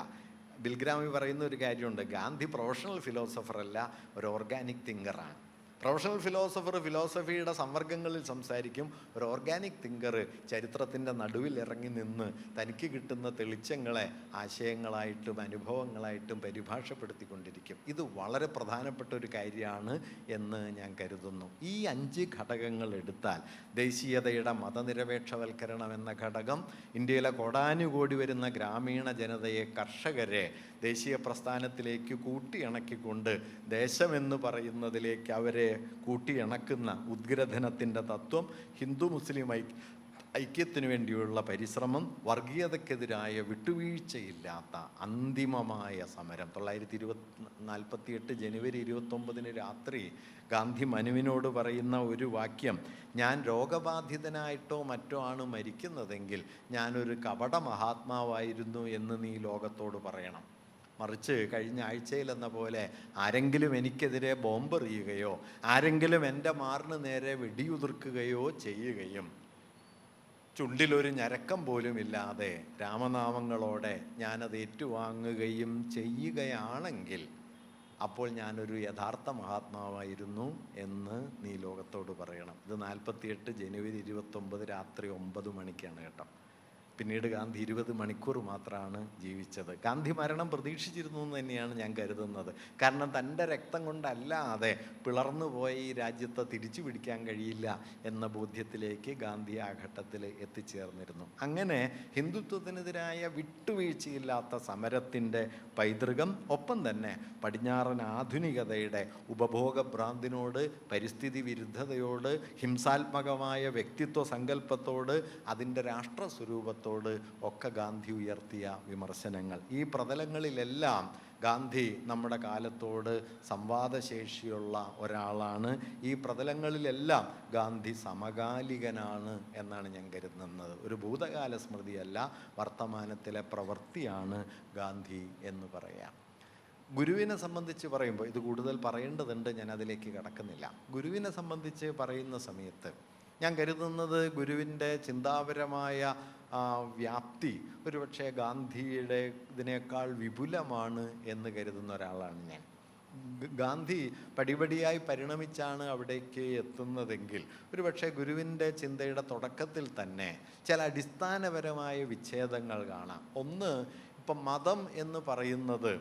ബിൽഗ്രാമി പറയുന്ന ഒരു കാര്യമുണ്ട്, ഗാന്ധി പ്രൊഫഷണൽ ഫിലോസഫർ അല്ല, ഒരു ഓർഗാനിക് തിങ്കറാണ്. പ്രൊഫഷണൽ ഫിലോസഫർ ഫിലോസഫിയുടെ സംവർഗങ്ങളിൽ സംസാരിക്കും. ഒരു ഓർഗാനിക് തിങ്കർ ചരിത്രത്തിൻ്റെ നടുവിൽ ഇറങ്ങി നിന്ന് തനിക്ക് കിട്ടുന്ന തെളിച്ചങ്ങളെ ആശയങ്ങളായിട്ടും അനുഭവങ്ങളായിട്ടും പരിഭാഷപ്പെടുത്തിക്കൊണ്ടിരിക്കും. ഇത് വളരെ പ്രധാനപ്പെട്ട ഒരു കാര്യമാണ് എന്ന് ഞാൻ കരുതുന്നു. ഈ 5 ഘടകങ്ങൾ എടുത്താൽ ദേശീയതയുടെ മതനിരപേക്ഷവൽക്കരണം എന്ന ഘടകം, ഇന്ത്യയിലെ കോടാനുകോടി വരുന്ന ഗ്രാമീണ ജനതയെ, കർഷകരെ ദേശീയ പ്രസ്ഥാനത്തിലേക്ക് കൂട്ടിയിണക്കിക്കൊണ്ട് ദേശമെന്ന് പറയുന്നതിലേക്ക് അവരെ കൂട്ടിയിണക്കുന്ന ഉദ്ഗ്രഥനത്തിൻ്റെ തത്വം, ഹിന്ദു മുസ്ലിം ഐക്യത്തിനു വേണ്ടിയുള്ള പരിശ്രമം, വർഗീയതയ്ക്കെതിരായ വിട്ടുവീഴ്ചയില്ലാത്ത അന്തിമമായ സമരം. 1948 ജനുവരി 29 രാത്രി ഗാന്ധി മനുവിനോട് പറയുന്ന ഒരു വാക്യം, ഞാൻ രോഗബാധിതനായിട്ടോ മറ്റോ ആണ് മരിക്കുന്നതെങ്കിൽ ഞാനൊരു കപട മഹാത്മാവായിരുന്നു എന്ന് നീ ലോകത്തോട് പറയണം. മറിച്ച് കഴിഞ്ഞ ആഴ്ചയിലെന്ന പോലെ ആരെങ്കിലും എനിക്കെതിരെ ബോംബെറിയുകയോ ആരെങ്കിലും എൻ്റെ മാറിന് നേരെ വെടിയുതിർക്കുകയോ ചെയ്യുകയും ചുണ്ടിലൊരു ഞരക്കം പോലും ഇല്ലാതെ രാമനാമങ്ങളോടെ ഞാനത് ഏറ്റുവാങ്ങുകയും ചെയ്യുകയാണെങ്കിൽ അപ്പോൾ ഞാനൊരു യഥാർത്ഥ മഹാത്മാവായിരുന്നു എന്ന് നീ ലോകത്തോട് പറയണം. ഇത് 48 ജനുവരി 29 രാത്രി 9 മണിക്കാണ് കേട്ടോ. പിന്നീട് ഗാന്ധി 20 മണിക്കൂർ മാത്രമാണ് ജീവിച്ചത്. ഗാന്ധി മരണം പ്രതീക്ഷിച്ചിരുന്നു എന്ന് തന്നെയാണ് ഞാൻ കരുതുന്നത്. കാരണം തൻ്റെ രക്തം കൊണ്ടല്ലാതെ പിളർന്നു പോയ ഈ രാജ്യത്തെ തിരിച്ചു പിടിക്കാൻ കഴിയില്ല എന്ന ബോധ്യത്തിലേക്ക് ഗാന്ധി ആ ഘട്ടത്തിൽ എത്തിച്ചേർന്നിരുന്നു. അങ്ങനെ ഹിന്ദുത്വത്തിനെതിരായ വിട്ടുവീഴ്ചയില്ലാത്ത സമരത്തിൻ്റെ പൈതൃകം, ഒപ്പം തന്നെ പടിഞ്ഞാറൻ ആധുനികതയുടെ ഉപഭോഗഭ്രാന്തിനോട്, പരിസ്ഥിതി വിരുദ്ധതയോട്, ഹിംസാത്മകമായ വ്യക്തിത്വ സങ്കല്പത്തോട്, അതിൻ്റെ രാഷ്ട്രസ്വരൂപത്തോട് ഒക്കെ ഗാന്ധി ഉയർത്തിയ വിമർശനങ്ങൾ. ഈ പ്രതലങ്ങളിലെല്ലാം ഗാന്ധി നമ്മുടെ കാലത്തോട് സംവാദശേഷിയുള്ള ഒരാളാണ്. ഈ പ്രതലങ്ങളിലെല്ലാം ഗാന്ധി സമകാലികനാണ് എന്നാണ് ഞാൻ കരുതുന്നത്. ഒരു ഭൂതകാല സ്മൃതിയല്ല, വർത്തമാനത്തിലെ പ്രവൃത്തിയാണ് ഗാന്ധി എന്ന് പറയാം. ഗുരുവിനെ സംബന്ധിച്ച് പറയുമ്പോൾ, ഇത് കൂടുതൽ പറയേണ്ടതുണ്ട്, ഞാൻ അതിലേക്ക് കടക്കുന്നില്ല. ഗുരുവിനെ സംബന്ധിച്ച് പറയുന്ന സമയത്ത് ഞാൻ കരുതുന്നത് ഗുരുവിൻ്റെ ചിന്താപരമായ വ്യാപ്തി ഒരുപക്ഷെ ഗാന്ധിയുടെ ഇതിനേക്കാൾ വിപുലമാണ് എന്ന് കരുതുന്ന ഒരാളാണ് ഞാൻ. ഗാന്ധി പടിപടിയായി പരിണമിച്ചാണ് അവിടേക്ക് എത്തുന്നതെങ്കിൽ ഒരുപക്ഷെ ഗുരുവിൻ്റെ ചിന്തയുടെ തുടക്കത്തിൽ തന്നെ ചില അടിസ്ഥാനപരമായ വിച്ഛേദങ്ങൾ കാണാം. ഒന്ന്, ഇപ്പം മതം എന്ന് പറയുന്നത്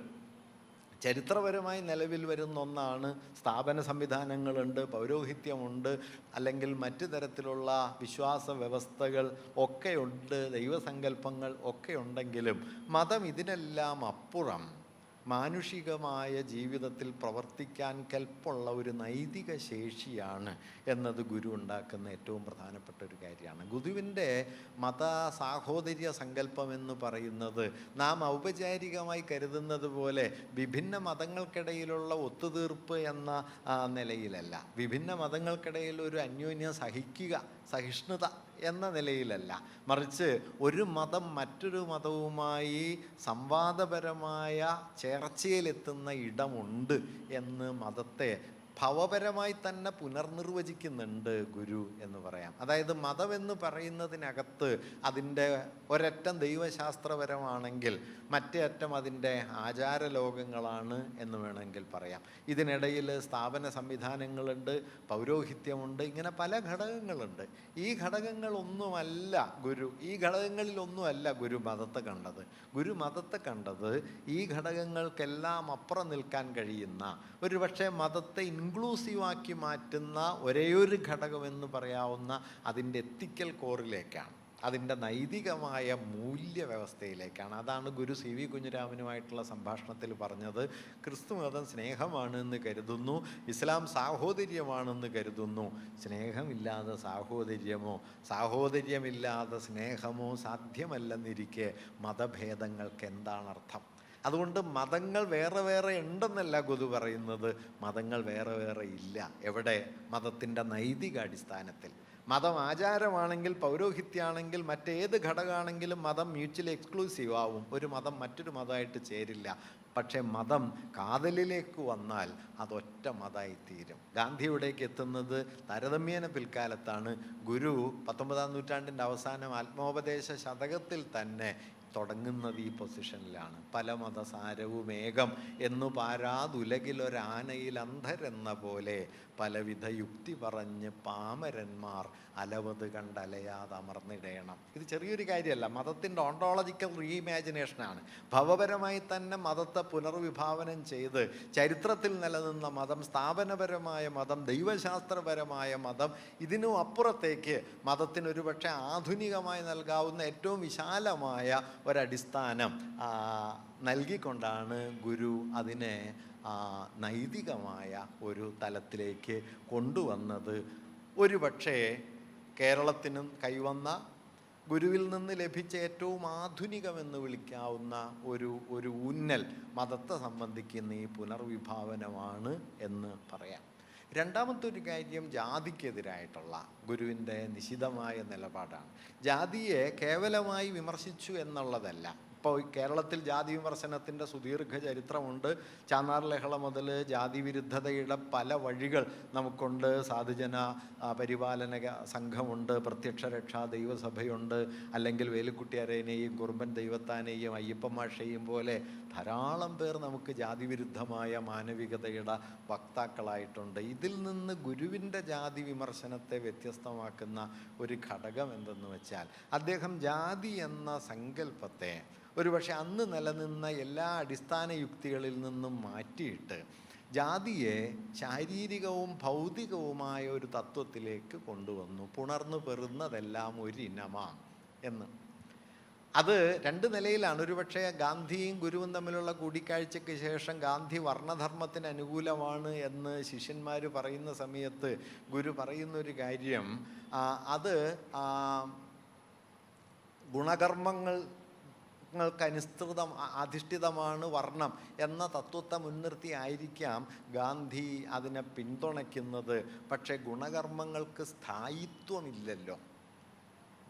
ചരിത്രപരമായി നിലവിൽ വരുന്ന ഒന്നാണ്. സ്ഥാപന സംവിധാനങ്ങളുണ്ട്, പൗരോഹിത്യമുണ്ട്, അല്ലെങ്കിൽ മറ്റു തരത്തിലുള്ള വിശ്വാസ വ്യവസ്ഥകൾ ഒക്കെയുണ്ട്, ദൈവസങ്കല്പങ്ങൾ ഒക്കെ ഉണ്ടെങ്കിലും മതം ഇതിനെല്ലാം അപ്പുറം മാനുഷികമായ ജീവിതത്തിൽ പ്രവർത്തിക്കാൻ കെൽപ്പുള്ള ഒരു നൈതിക ശേഷിയാണ് എന്നത് ഗുരു ഉണ്ടാക്കുന്ന ഏറ്റവും പ്രധാനപ്പെട്ട ഒരു കാര്യമാണ്. ഗുരുവിൻ്റെ മത സാഹോദര്യ സങ്കല്പം എന്ന് പറയുന്നത് നാം ഔപചാരികമായി കരുതുന്നത് പോലെ വിഭിന്ന മതങ്ങൾക്കിടയിലുള്ള ഒത്തുതീർപ്പ് എന്ന നിലയിലല്ല, വിഭിന്ന മതങ്ങൾക്കിടയിൽ ഒരു അന്യോന്യം സഹിഷ്ണുത എന്ന നിലയിലല്ല, മറിച്ച് ഒരു മതം മറ്റൊരു മതവുമായി സംവാദപരമായ ചേർച്ചയിലെത്തുന്ന ഇടമുണ്ട് എന്ന് മതത്തെ ഭവപരമായി തന്നെ പുനർനിർവചിക്കുന്നുണ്ട് ഗുരു എന്ന് പറയാം. അതായത് മതമെന്ന് പറയുന്നതിനകത്ത് അതിൻ്റെ ഒരറ്റം ദൈവശാസ്ത്രപരമാണെങ്കിൽ മറ്റേ അറ്റം അതിൻ്റെ ആചാരലോകങ്ങളാണ് എന്ന് വേണമെങ്കിൽ പറയാം. ഇതിനിടയിൽ സ്ഥാപന സംവിധാനങ്ങളുണ്ട്, പൗരോഹിത്യമുണ്ട്, ഇങ്ങനെ പല ഘടകങ്ങളുണ്ട്. ഈ ഘടകങ്ങളൊന്നുമല്ല ഈ ഘടകങ്ങളിലൊന്നുമല്ല ഗുരു മതത്തെ കണ്ടത്. ഗുരു മതത്തെ കണ്ടത് ഈ ഘടകങ്ങൾക്കെല്ലാം അപ്പുറം നിൽക്കാൻ കഴിയുന്ന, ഒരുപക്ഷെ മതത്തെ ഇൻക്ലൂസീവാക്കി മാറ്റുന്ന ഒരേയൊരു ഘടകമെന്ന് പറയാവുന്ന അതിൻ്റെ എത്തിക്കൽ കോറിലേക്കാണ്, അതിൻ്റെ നൈതികമായ മൂല്യവ്യവസ്ഥയിലേക്കാണ്. അതാണ് ഗുരു സി വി കുഞ്ഞിരാമനുമായിട്ടുള്ള സംഭാഷണത്തിൽ പറഞ്ഞത്. ക്രിസ്തു മതം സ്നേഹമാണ് എന്ന് കരുതുന്നു, ഇസ്ലാം സാഹോദര്യമാണെന്ന് കരുതുന്നു. സ്നേഹമില്ലാതെ സാഹോദര്യമോ സാഹോദര്യമില്ലാതെ സ്നേഹമോ സാധ്യമല്ലെന്നിരിക്കെ മതഭേദങ്ങൾക്ക് എന്താണർത്ഥം? അതുകൊണ്ട് മതങ്ങൾ വേറെ വേറെ ഉണ്ടെന്നല്ല ഗുരു പറയുന്നത്, മതങ്ങൾ വേറെ വേറെ ഇല്ല. എവിടെ? മതത്തിൻ്റെ നൈതിക അടിസ്ഥാനത്തിൽ. മതം ആചാരമാണെങ്കിൽ, പൗരോഹിത്യമാണെങ്കിൽ, മറ്റേത് ഘടകമാണെങ്കിലും മതം മ്യൂച്വലി എക്സ്ക്ലൂസീവ് ആവും. ഒരു മതം മറ്റൊരു മതമായിട്ട് ചേരില്ല. പക്ഷേ മതം കാതലിലേക്ക് വന്നാൽ അതൊറ്റ മതമായിത്തീരും. ഗാന്ധിയുടേക്ക് എത്തുന്നത് താരതമ്യേന പിൽക്കാലത്താണ്. ഗുരു 19-ാം നൂറ്റാണ്ടിൻ്റെ അവസാനം ആത്മോപദേശ ശതകത്തിൽ തന്നെ തുടങ്ങുന്നത് ഈ പൊസിഷനിലാണ്. പല മതസാരവും ഏകം എന്നു പാരാതുലകിലൊരാനയിൽ അന്ധരെന്ന പോലെ പലവിധ യുക്തി പറഞ്ഞ് പാമരന്മാർ അലവത് കണ്ടലയാതെ അമർന്നിടയണം. ഇത് ചെറിയൊരു കാര്യമല്ല, മതത്തിൻ്റെ ഓണ്ടോളജിക്കൽ റീഇമാജിനേഷനാണ്. ഭവപരമായി തന്നെ മതത്തെ പുനർവിഭാവനം ചെയ്ത് ചരിത്രത്തിൽ നിലനിന്ന മതം, സ്ഥാപനപരമായ മതം, ദൈവശാസ്ത്രപരമായ മതം, ഇതിനും അപ്പുറത്തേക്ക് മതത്തിനൊരു പക്ഷേ ആധുനികമായി നൽകാവുന്ന ഏറ്റവും വിശാലമായ ഒരടിസ്ഥാനം നൽകിക്കൊണ്ടാണ് ഗുരു അതിനെ നൈതികമായ ഒരു തലത്തിലേക്ക് കൊണ്ടുവന്നത്. ഒരു പക്ഷേ കേരളത്തിനും കൈവന്ന ഗുരുവിൽ നിന്ന് ലഭിച്ച ഏറ്റവും ആധുനികമെന്ന് വിളിക്കാവുന്ന ഒരു ഊന്നൽ മതത്തെ സംബന്ധിക്കുന്ന ഈ പുനർവിഭാവനമാണ് എന്ന് പറയാം. രണ്ടാമത്തെ ഒരു കാര്യം ജാതിക്കെതിരായിട്ടുള്ള ഗുരുവിൻ്റെ നിശിതമായ നിലപാടാണ്. ജാതിയെ കേവലമായി വിമർശിച്ചു എന്നുള്ളതല്ല. ഇപ്പോൾ കേരളത്തിൽ ജാതി വിമർശനത്തിൻ്റെ സുദീർഘ ചരിത്രമുണ്ട്. ചാന്നാർ ലഹള മുതൽ ജാതി വിരുദ്ധതയുടെ പല വഴികൾ നമുക്കുണ്ട്. സാധുജന പരിപാലന സംഘമുണ്ട്, പ്രത്യക്ഷ രക്ഷാ ദൈവസഭയുണ്ട്, അല്ലെങ്കിൽ വേലുക്കുട്ടി അരയനെയും കുറുമ്പൻ ദൈവത്താനെയും അയ്യപ്പൻ മാഷയെയും പോലെ ധാരാളം പേർ നമുക്ക് ജാതി വിരുദ്ധമായ മാനവികതയുടെ വക്താക്കളായിട്ടുണ്ട്. ഇതിൽ നിന്ന് ഗുരുവിൻ്റെ ജാതി വിമർശനത്തെ വ്യത്യസ്തമാക്കുന്ന ഒരു ഘടകം എന്തെന്ന് വെച്ചാൽ, അദ്ദേഹം ജാതി എന്ന സങ്കല്പത്തെ ഒരുപക്ഷെ അന്ന് നിലനിന്ന എല്ലാ അടിസ്ഥാന യുക്തികളിൽ നിന്നും മാറ്റിയിട്ട് ജാതിയെ ശാരീരികവും ഭൗതികവുമായ ഒരു തത്വത്തിലേക്ക് കൊണ്ടുവന്നു. പുണർന്നു പെറുന്നതെല്ലാം ഒരിനമാം എന്ന്. അത് രണ്ട് നിലയിലാണ്. ഒരുപക്ഷെ ഗാന്ധിയും ഗുരുവും തമ്മിലുള്ള കൂടിക്കാഴ്ചയ്ക്ക് ശേഷം ഗാന്ധി വർണ്ണധർമ്മത്തിന് അനുകൂലമാണ് എന്ന് ശിഷ്യന്മാർ പറയുന്ന സമയത്ത് ഗുരു പറയുന്നൊരു കാര്യം, അത് അധിഷ്ഠിതമാണ് വർണ്ണം എന്ന തത്വത്തെ മുൻനിർത്തി ആയിരിക്കാം ഗാന്ധി അതിനെ പിന്തുണയ്ക്കുന്നത്. പക്ഷേ ഗുണകർമ്മങ്ങൾക്ക് സ്ഥായിത്വമില്ലല്ലോ.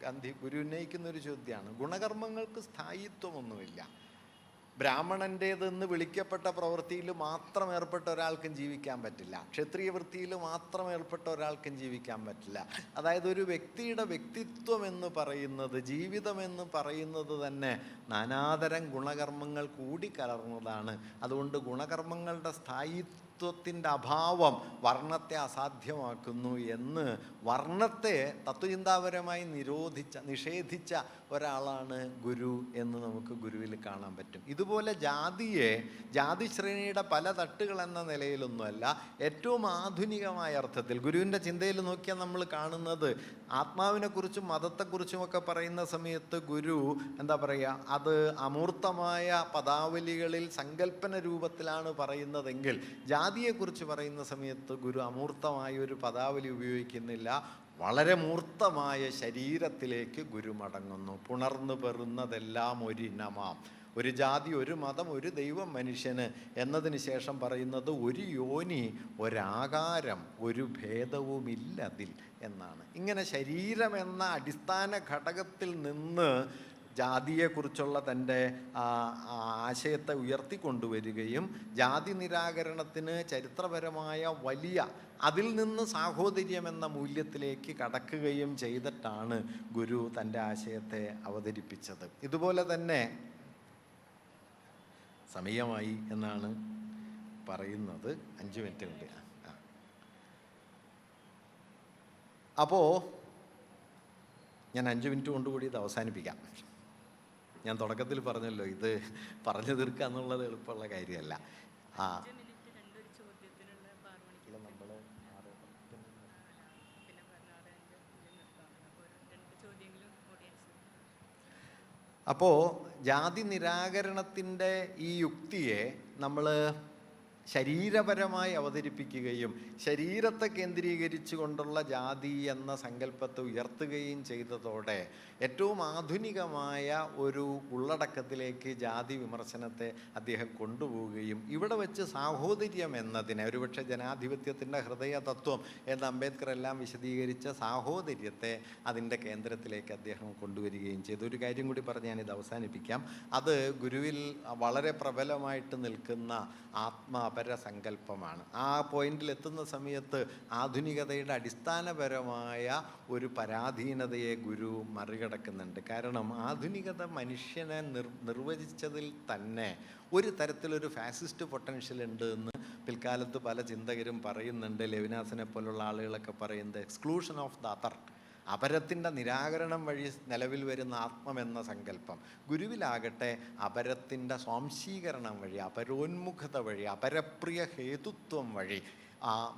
ഗാന്ധി ഗുരു ഉന്നയിക്കുന്നൊരു ചോദ്യമാണ്. ഗുണകർമ്മങ്ങൾക്ക് സ്ഥായിത്വമൊന്നുമില്ല. ബ്രാഹ്മണൻ്റേതെന്ന് വിളിക്കപ്പെട്ട പ്രവൃത്തിയിൽ മാത്രം ഏർപ്പെട്ട ഒരാൾക്കും ജീവിക്കാൻ പറ്റില്ല. ക്ഷത്രിയ വൃത്തിയിൽ മാത്രം ഏർപ്പെട്ട ഒരാൾക്കും ജീവിക്കാൻ പറ്റില്ല. അതായത് ഒരു വ്യക്തിയുടെ വ്യക്തിത്വം എന്ന് പറയുന്നത്, ജീവിതം എന്ന് പറയുന്നത് തന്നെ നാനാതരം ഗുണകർമ്മങ്ങൾ കൂടിക്കലർന്നതാണ്. അതുകൊണ്ട് ഗുണകർമ്മങ്ങളുടെ സ്ഥായിത്വത്തിൻ്റെ അഭാവം വർണ്ണത്തെ അസാധ്യമാക്കുന്നു എന്ന് വർണ്ണത്തെ തത്വചിന്താപരമായി നിഷേധിച്ച ഒരാളാണ് ഗുരു എന്ന് നമുക്ക് ഗുരുവിൽ കാണാൻ പറ്റും. ഇതുപോലെ ജാതിയെ ജാതി ശ്രേണിയുടെ പല തട്ടുകൾ എന്ന നിലയിലൊന്നുമല്ല, ഏറ്റവും ആധുനികമായ അർത്ഥത്തിൽ ഗുരുവിൻ്റെ ചിന്തയിൽ നോക്കിയാൽ നമ്മൾ കാണുന്നത്, ആത്മാവിനെക്കുറിച്ചും മതത്തെക്കുറിച്ചുമൊക്കെ പറയുന്ന സമയത്ത് ഗുരു എന്താ പറയുക, അത് അമൂർത്തമായ പദാവലികളിൽ സങ്കല്പന രൂപത്തിലാണ് പറയുന്നതെങ്കിൽ ജാതിയെക്കുറിച്ച് പറയുന്ന സമയത്ത് ഗുരു അമൂർത്തമായ ഒരു പദാവലി ഉപയോഗിക്കുന്നില്ല. വളരെ മൂർത്തമായ ശരീരത്തിലേക്ക് ഗുരു മടങ്ങുന്നു. പുണർന്നു പെറുന്നതെല്ലാം ഒരിനമാം. ഒരു ജാതി, ഒരു മതം, ഒരു ദൈവം, മനുഷ്യന് എന്നതിന് ശേഷം പറയുന്നത് ഒരു യോനി, ഒരാകാരം, ഒരു ഭേദവുമില്ലതിൽ എന്നാണ്. ഇങ്ങനെ ശരീരം എന്ന അടിസ്ഥാന ഘടകത്തിൽ നിന്ന് ജാതിയെക്കുറിച്ചുള്ള തൻ്റെ ആശയത്തെ ഉയർത്തിക്കൊണ്ടുവരികയും ജാതി നിരാകരണത്തിന് ചരിത്രപരമായ വലിയ അതിൽ നിന്ന് സാഹോദര്യം എന്ന മൂല്യത്തിലേക്ക് കടക്കുകയും ചെയ്തിട്ടാണ് ഗുരു തൻ്റെ ആശയത്തെ അവതരിപ്പിച്ചത്. ഇതുപോലെ തന്നെ സമയമായി എന്നാണ് പറയുന്നത്. 5 മിനിറ്റ് ഉണ്ട്. അപ്പോൾ ഞാൻ 5 മിനിറ്റ് കൊണ്ടുകൂടി ഇത് അവസാനിപ്പിക്കാം. ഞാൻ തുടക്കത്തിൽ പറഞ്ഞല്ലോ, ഇത് പറഞ്ഞു തീർക്കുക എന്നുള്ളത് എളുപ്പമുള്ള കാര്യമല്ല. അപ്പോൾ ജാതി നിരാകരണത്തിൻ്റെ ഈ യുക്തിയെ നമ്മൾ ശരീരപരമായി അവതരിപ്പിക്കുകയും ശരീരത്തെ കേന്ദ്രീകരിച്ചു കൊണ്ടുള്ള ജാതി എന്ന സങ്കല്പത്തെ ഉയർത്തുകയും ചെയ്തതോടെ ഏറ്റവും ആധുനികമായ ഒരു ഉള്ളടക്കത്തിലേക്ക് ജാതി വിമർശനത്തെ അദ്ദേഹം കൊണ്ടുപോവുകയും ഇവിടെ വെച്ച് സാഹോദര്യം എന്നതിനെ, ഒരുപക്ഷെ ജനാധിപത്യത്തിൻ്റെ ഹൃദയ തത്വം എന്ന് അംബേദ്കർ എല്ലാം വിശദീകരിച്ച സാഹോദര്യത്തെ അതിൻ്റെ കേന്ദ്രത്തിലേക്ക് അദ്ദേഹം കൊണ്ടുവരികയും ചെയ്തു. ഒരു കാര്യം കൂടി പറഞ്ഞ് ഞാനിത് അവസാനിപ്പിക്കാം. അത് ഗുരുവിൽ വളരെ പ്രബലമായിട്ട് നിൽക്കുന്ന ആത്മാപര സങ്കല്പമാണ്. ആ പോയിന്റിൽ എത്തുന്ന സമയത്ത് ആധുനികതയുടെ അടിസ്ഥാനപരമായ ഒരു പരാധീനതയെ ഗുരു മറികടക്കുന്നുണ്ട്. കാരണം ആധുനികത മനുഷ്യനെ നിർവചിച്ചതിൽ തന്നെ ഒരു തരത്തിലൊരു ഫാസിസ്റ്റ് പൊട്ടൻഷ്യൽ ഉണ്ട് എന്ന് പിൽക്കാലത്ത് പല ചിന്തകരും പറയുന്നുണ്ട്. ലെവിനാസിനെ പോലുള്ള ആളുകളൊക്കെ പറയുന്നത് എക്സ്ക്ലൂഷൻ ഓഫ് ദ അതർ, അപരത്തിൻ്റെ നിരാകരണം വഴി നിലവിൽ വരുന്ന ആത്മമെന്ന സങ്കല്പം. ഗുരുവിലാകട്ടെ അപരത്തിൻ്റെ സ്വാംശീകരണം വഴി, അപരോന്മുഖത വഴി, അപരപ്രിയ ഹേതുത്വം വഴി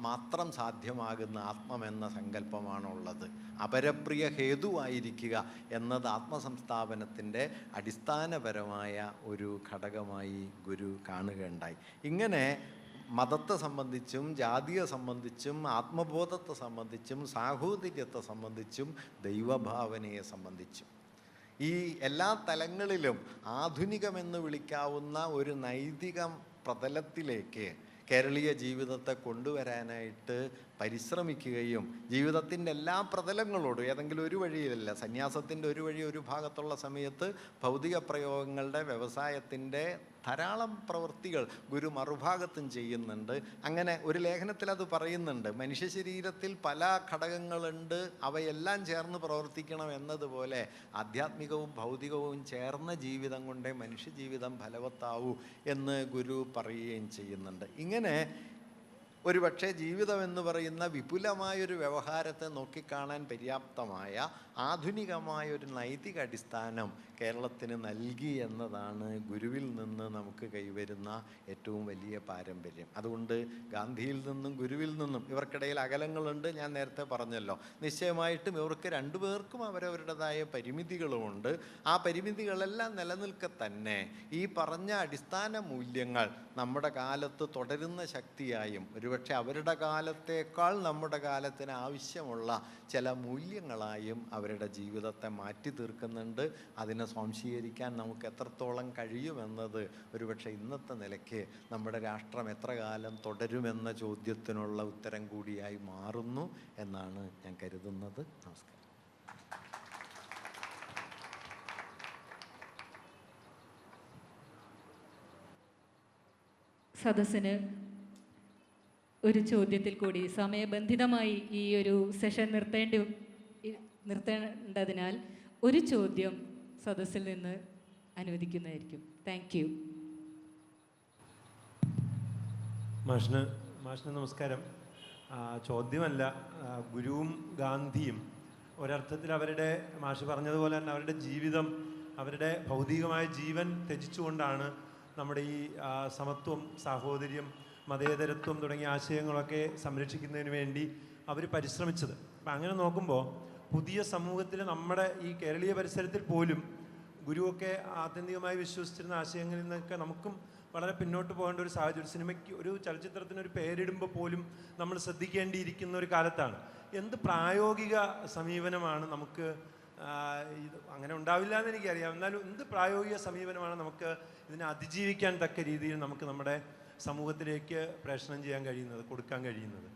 മാത്രം സാധ്യമാകുന്ന ആത്മമെന്ന സങ്കല്പമാണുള്ളത്. അപരപ്രിയ ഹേതുവായിരിക്കുക എന്നത് ആത്മസംസ്ഥാപനത്തിൻ്റെ അടിസ്ഥാനപരമായ ഒരു ഘടകമായി ഗുരു കാണുകയുണ്ടായി. ഇങ്ങനെ മതത്തെ സംബന്ധിച്ചും ജാതിയെ സംബന്ധിച്ചും ആത്മബോധത്തെ സംബന്ധിച്ചും സാഹോദര്യത്തെ സംബന്ധിച്ചും ദൈവഭാവനയെ സംബന്ധിച്ചും ഈ എല്ലാ തലങ്ങളിലും ആധുനികമെന്ന് വിളിക്കാവുന്ന ഒരു നൈതിക പ്രതലത്തിലേക്ക് കേരളീയ ജീവിതത്തെ കൊണ്ടുവരാനായിട്ട് പരിശ്രമിക്കുകയും ജീവിതത്തിൻ്റെ എല്ലാ പ്രതലങ്ങളോടും ഏതെങ്കിലും ഒരു വഴിയിലല്ല, സന്യാസത്തിൻ്റെ ഒരു വഴി ഒരു ഭാഗത്തുള്ള സമയത്ത് ഭൗതിക പ്രയോഗങ്ങളുടെ വ്യവസായത്തിൻ്റെ ധാരാളം പ്രവൃത്തികൾ ഗുരു മറുഭാഗത്തും ചെയ്യുന്നുണ്ട്. അങ്ങനെ ഒരു ലേഖനത്തിൽ അത് പറയുന്നുണ്ട്, മനുഷ്യ ശരീരത്തിൽ പല ഘടകങ്ങളുണ്ട്, അവയെല്ലാം ചേർന്ന് പ്രവർത്തിക്കണം എന്നതുപോലെ ആധ്യാത്മികവും ഭൗതികവും ചേർന്ന ജീവിതം കൊണ്ടേ മനുഷ്യ ജീവിതം ഫലവത്താവൂ എന്ന് ഗുരു പറയുകയും ചെയ്യുന്നുണ്ട്. ഇങ്ങനെ ഒരുപക്ഷെ ജീവിതം എന്ന് പറയുന്ന വിപുലമായൊരു വ്യവഹാരത്തെ നോക്കിക്കാണാൻ പര്യാപ്തമായ ആധുനികമായൊരു നൈതിക അടിസ്ഥാനം കേരളത്തിന് നൽകി എന്നതാണ് ഗുരുവിൽ നിന്ന് നമുക്ക് കൈവരുന്ന ഏറ്റവും വലിയ പാരമ്പര്യം. അതുകൊണ്ട് ഗാന്ധിയിൽ നിന്നും ഗുരുവിൽ നിന്നും ഇവർക്കിടയിൽ അകലങ്ങളുണ്ട്, ഞാൻ നേരത്തെ പറഞ്ഞല്ലോ. നിശ്ചയമായിട്ടും ഇവർക്ക് രണ്ടുപേർക്കും അവരവരുടേതായ പരിമിതികളുമുണ്ട്. ആ പരിമിതികളെല്ലാം നിലനിൽക്കെ തന്നെ ഈ പറഞ്ഞ അടിസ്ഥാന മൂല്യങ്ങൾ നമ്മുടെ കാലത്ത് തുടരുന്ന ശക്തിയായും ഒരുപക്ഷെ അവരുടെ കാലത്തേക്കാൾ നമ്മുടെ കാലത്തിന് ആവശ്യമുള്ള ചില മൂല്യങ്ങളായും അവരുടെ ജീവിതത്തെ മാറ്റി തീർക്കുന്നുണ്ട്. അതിനെ സ്വാംശീകരിക്കാൻ നമുക്ക് എത്രത്തോളം കഴിയുമെന്നത് ഒരുപക്ഷെ ഇന്നത്തെ നിലയ്ക്ക് നമ്മുടെ രാഷ്ട്രം എത്ര കാലം തുടരുമെന്ന ചോദ്യത്തിനുള്ള ഉത്തരം കൂടിയായി മാറുന്നു എന്നാണ് ഞാൻ കരുതുന്നത്. നമസ്കാരം. സദസ്സിന് ഒരു ചോദ്യത്തിൽ കൂടി, സമയബന്ധിതമായി ഈ ഒരു സെഷൻ നിർത്തേണ്ടതിനാൽ ഒരു ചോദ്യം സദസ്സിൽ നിന്ന് അനുവദിക്കുന്നതായിരിക്കും. Thank you. മാഷിന് നമസ്കാരം. ചോദ്യമല്ല, ഗുരുവും ഗാന്ധിയും ഒരർത്ഥത്തിൽ അവരുടെ, മാഷ് പറഞ്ഞതുപോലെ തന്നെ അവരുടെ ജീവിതം, അവരുടെ ഭൗതികമായ ജീവൻ ത്യജിച്ചുകൊണ്ടാണ് നമ്മുടെ ഈ സമത്വം, സാഹോദര്യം, മതേതരത്വം തുടങ്ങിയ ആശയങ്ങളൊക്കെ സംരക്ഷിക്കുന്നതിന് വേണ്ടി അവർ പരിശ്രമിച്ചത്. അപ്പം അങ്ങനെ നോക്കുമ്പോൾ പുതിയ സമൂഹത്തിൽ നമ്മുടെ ഈ കേരളീയ പരിസരത്തിൽ പോലും ഗുരുവൊക്കെ ആത്യന്തികമായി വിശ്വസിച്ചിരുന്ന ആശയങ്ങളിൽ നിന്നൊക്കെ നമുക്കും വളരെ പിന്നോട്ട് പോകേണ്ട ഒരു സാഹചര്യം. സിനിമയ്ക്ക്, ഒരു ചലച്ചിത്രത്തിനൊരു പേരിടുമ്പോൾ പോലും നമ്മൾ ശ്രദ്ധിക്കേണ്ടിയിരിക്കുന്ന ഒരു കാലത്താണ്. എന്ത് പ്രായോഗിക സമീപനമാണ് നമുക്ക്, ഇത് അങ്ങനെ ഉണ്ടാവില്ല എന്ന് എനിക്കറിയാം, എന്നാലും എന്ത് പ്രായോഗിക സമീപനമാണ് നമുക്ക് ഇതിനെ അതിജീവിക്കാൻ തക്ക രീതിയിൽ നമുക്ക് നമ്മുടെ സമൂഹത്തിലേക്ക് പ്രേഷണം ചെയ്യാൻ കഴിയുന്നത്, കൊടുക്കാൻ കഴിയുന്നത്?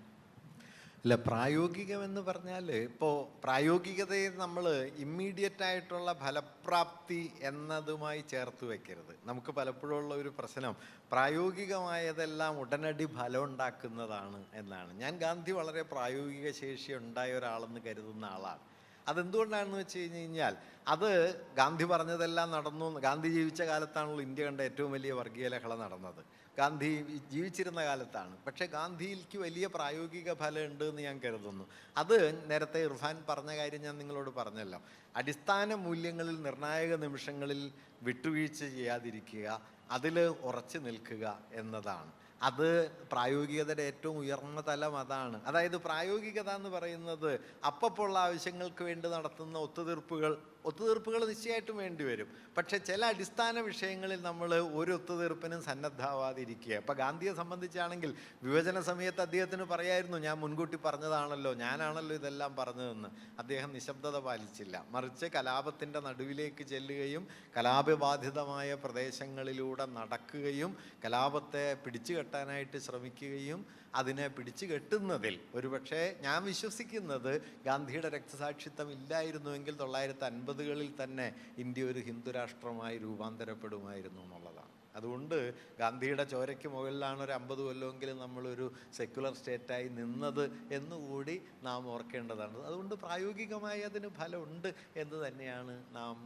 അല്ല, പ്രായോഗികമെന്ന് പറഞ്ഞാൽ ഇപ്പോൾ പ്രായോഗികതയെ നമ്മൾ ഇമ്മീഡിയറ്റ് ആയിട്ടുള്ള ഫലപ്രാപ്തി എന്നതുമായി ചേർത്ത് വെക്കരുത്. നമുക്ക് പലപ്പോഴും ഉള്ള ഒരു പ്രശ്നം പ്രായോഗികമായതെല്ലാം ഉടനടി ഫലം ഉണ്ടാക്കുന്നതാണ് എന്നാണ്. ഞാൻ ഗാന്ധി വളരെ പ്രായോഗിക ശേഷി ഉണ്ടായ ഒരാളെന്ന് കരുതുന്ന ആളാണ്. അതെന്തുകൊണ്ടാണെന്ന് വെച്ച് കഴിഞ്ഞാൽ അത് ഗാന്ധി പറഞ്ഞതെല്ലാം നടന്നു. ഗാന്ധി ജീവിച്ച കാലത്താണല്ലോ ഇന്ത്യ കണ്ട ഏറ്റവും വലിയ വർഗീയ ലഹള നടന്നത്. ഗാന്ധി ജീവിച്ചിരുന്ന കാലത്താണ്. പക്ഷേ ഗാന്ധിക്ക് വലിയ പ്രായോഗിക ഫലം ഉണ്ട് എന്ന് ഞാൻ കരുതുന്നു. അത് നേരത്തെ ഇർഫാൻ പറഞ്ഞ കാര്യം ഞാൻ നിങ്ങളോട് പറഞ്ഞല്ലോ. അടിസ്ഥാന മൂല്യങ്ങളിൽ നിർണായക നിമിഷങ്ങളിൽ വിട്ടുവീഴ്ച ചെയ്യാതിരിക്കുക, അതിൽ ഉറച്ചു നിൽക്കുക എന്നതാണ്. അത് പ്രായോഗികതയുടെ ഏറ്റവും ഉയർന്ന തലം അതാണ്. അതായത് പ്രായോഗികത എന്ന് പറയുന്നത് അപ്പപ്പോൾ ആവശ്യങ്ങൾക്ക് വേണ്ടി നടത്തുന്ന ഒത്തുതീർപ്പുകൾ നിശ്ചയമായിട്ടും വേണ്ടി വരും. പക്ഷെ ചില അടിസ്ഥാന വിഷയങ്ങളിൽ നമ്മൾ ഒരു ഒത്തുതീർപ്പിനും സന്നദ്ധാവാതിരിക്കുക. ഇപ്പം ഗാന്ധിയെ സംബന്ധിച്ചാണെങ്കിൽ വിഭജന സമയത്ത് അദ്ദേഹത്തിന് പറയായിരുന്നു, ഞാൻ മുൻകൂട്ടി പറഞ്ഞതാണല്ലോ, ഞാനാണല്ലോ ഇതെല്ലാം പറഞ്ഞതെന്ന്. അദ്ദേഹം നിശബ്ദത പാലിച്ചില്ല. മറിച്ച് കലാപത്തിൻ്റെ നടുവിലേക്ക് ചെല്ലുകയും കലാപബാധിതമായ പ്രദേശങ്ങളിലൂടെ നടക്കുകയും കലാപത്തെ പിടിച്ചു കെട്ടാനായിട്ട് ശ്രമിക്കുകയും അതിനെ പിടിച്ചു കെട്ടുന്നതിൽ ഒരുപക്ഷെ ഞാൻ വിശ്വസിക്കുന്നത് ഗാന്ധിയുടെ രക്തസാക്ഷിത്വം ഇല്ലായിരുന്നുവെങ്കിൽ 1950കളിൽ തന്നെ ഇന്ത്യ ഒരു ഹിന്ദു രാഷ്ട്രമായി രൂപാന്തരപ്പെടുമായിരുന്നു എന്നുള്ളതാണ്. അതുകൊണ്ട് ഗാന്ധിയുടെ ചോരയ്ക്ക് മുകളിലാണ് ഒരു 50 കൊല്ലമെങ്കിലും നമ്മളൊരു സെക്യുലർ സ്റ്റേറ്റായി നിന്നത് എന്നുകൂടി നാം ഓർക്കേണ്ടതാണ്. അതുകൊണ്ട് പ്രായോഗികമായി അതിന് ഫലമുണ്ട് എന്ന് തന്നെയാണ് നാം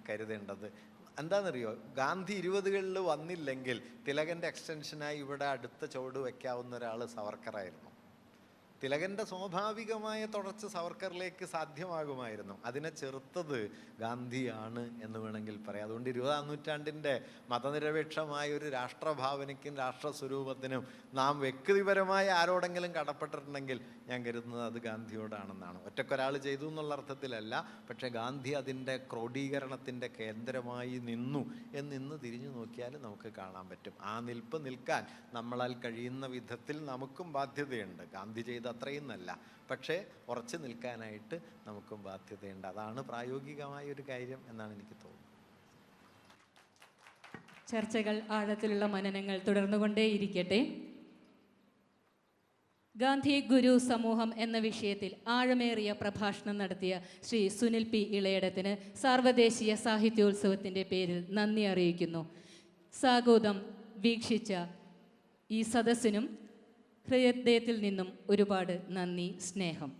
കരുതേണ്ടത്. എന്താണെന്നറിയോ, ഗാന്ധി 20കളിൽ വന്നില്ലെങ്കിൽ തിലകൻ്റെ എക്സ്റ്റൻഷനായി ഇവിടെ അടുത്ത ചുവട് വയ്ക്കാവുന്ന ഒരാൾ സവർക്കറായിരുന്നു. തിലകൻ്റെ സ്വാഭാവികമായ തുടർച്ച സവർക്കറിലേക്ക് സാധ്യമാകുമായിരുന്നു. അതിനെ ചെറുത്തത് ഗാന്ധിയാണ് എന്ന് വേണമെങ്കിൽ പറയാം. അതുകൊണ്ട് 20ാം നൂറ്റാണ്ടിൻ്റെ മതനിരപേക്ഷമായ ഒരു രാഷ്ട്രഭാവനയ്ക്കും രാഷ്ട്രസ്വരൂപത്തിനും നാം വ്യക്തിപരമായി ആരോടെങ്കിലും കടപ്പെട്ടിട്ടുണ്ടെങ്കിൽ ഞാൻ കരുതുന്നത് അത് ഗാന്ധിയോടാണെന്നാണ്. ഒറ്റക്കൊരാൾ ചെയ്തു എന്നുള്ള അർത്ഥത്തിലല്ല, പക്ഷേ ഗാന്ധി അതിൻ്റെ ക്രോഡീകരണത്തിൻ്റെ കേന്ദ്രമായി നിന്നു എന്നിന്ന് തിരിഞ്ഞു നോക്കിയാൽ നമുക്ക് കാണാൻ പറ്റും. ആ നിൽപ്പ് നിൽക്കാൻ നമ്മളാൽ കഴിയുന്ന വിധത്തിൽ നമുക്കും ബാധ്യതയുണ്ട്. ഗാന്ധി ചെയ്ത അത്രയും നല്ല, പക്ഷേ ഉറച്ചു നിൽക്കാനായിട്ട് നമുക്കും ബാധ്യതയുണ്ട്. അതാണ് പ്രായോഗികമായ ഒരു കാര്യം എന്നാണ് എനിക്ക് തോന്നുന്നത്. ചർച്ചകൾ, ആഴത്തിലുള്ള മനനങ്ങൾ തുടർന്നുകൊണ്ടേയിരിക്കട്ടെ. ഗാന്ധി ഗുരു സമൂഹം എന്ന വിഷയത്തിൽ ആഴമേറിയ പ്രഭാഷണം നടത്തിയ ശ്രീ സുനിൽ പി ഇളയടത്തിന് സാർവദേശീയ സാഹിത്യോത്സവത്തിൻ്റെ പേരിൽ നന്ദി അറിയിക്കുന്നു. സാഗോദം വീക്ഷിച്ച ഈ സദസ്സിനും ഹൃദയത്തിൽ നിന്നും ഒരുപാട് നന്ദി, സ്നേഹം.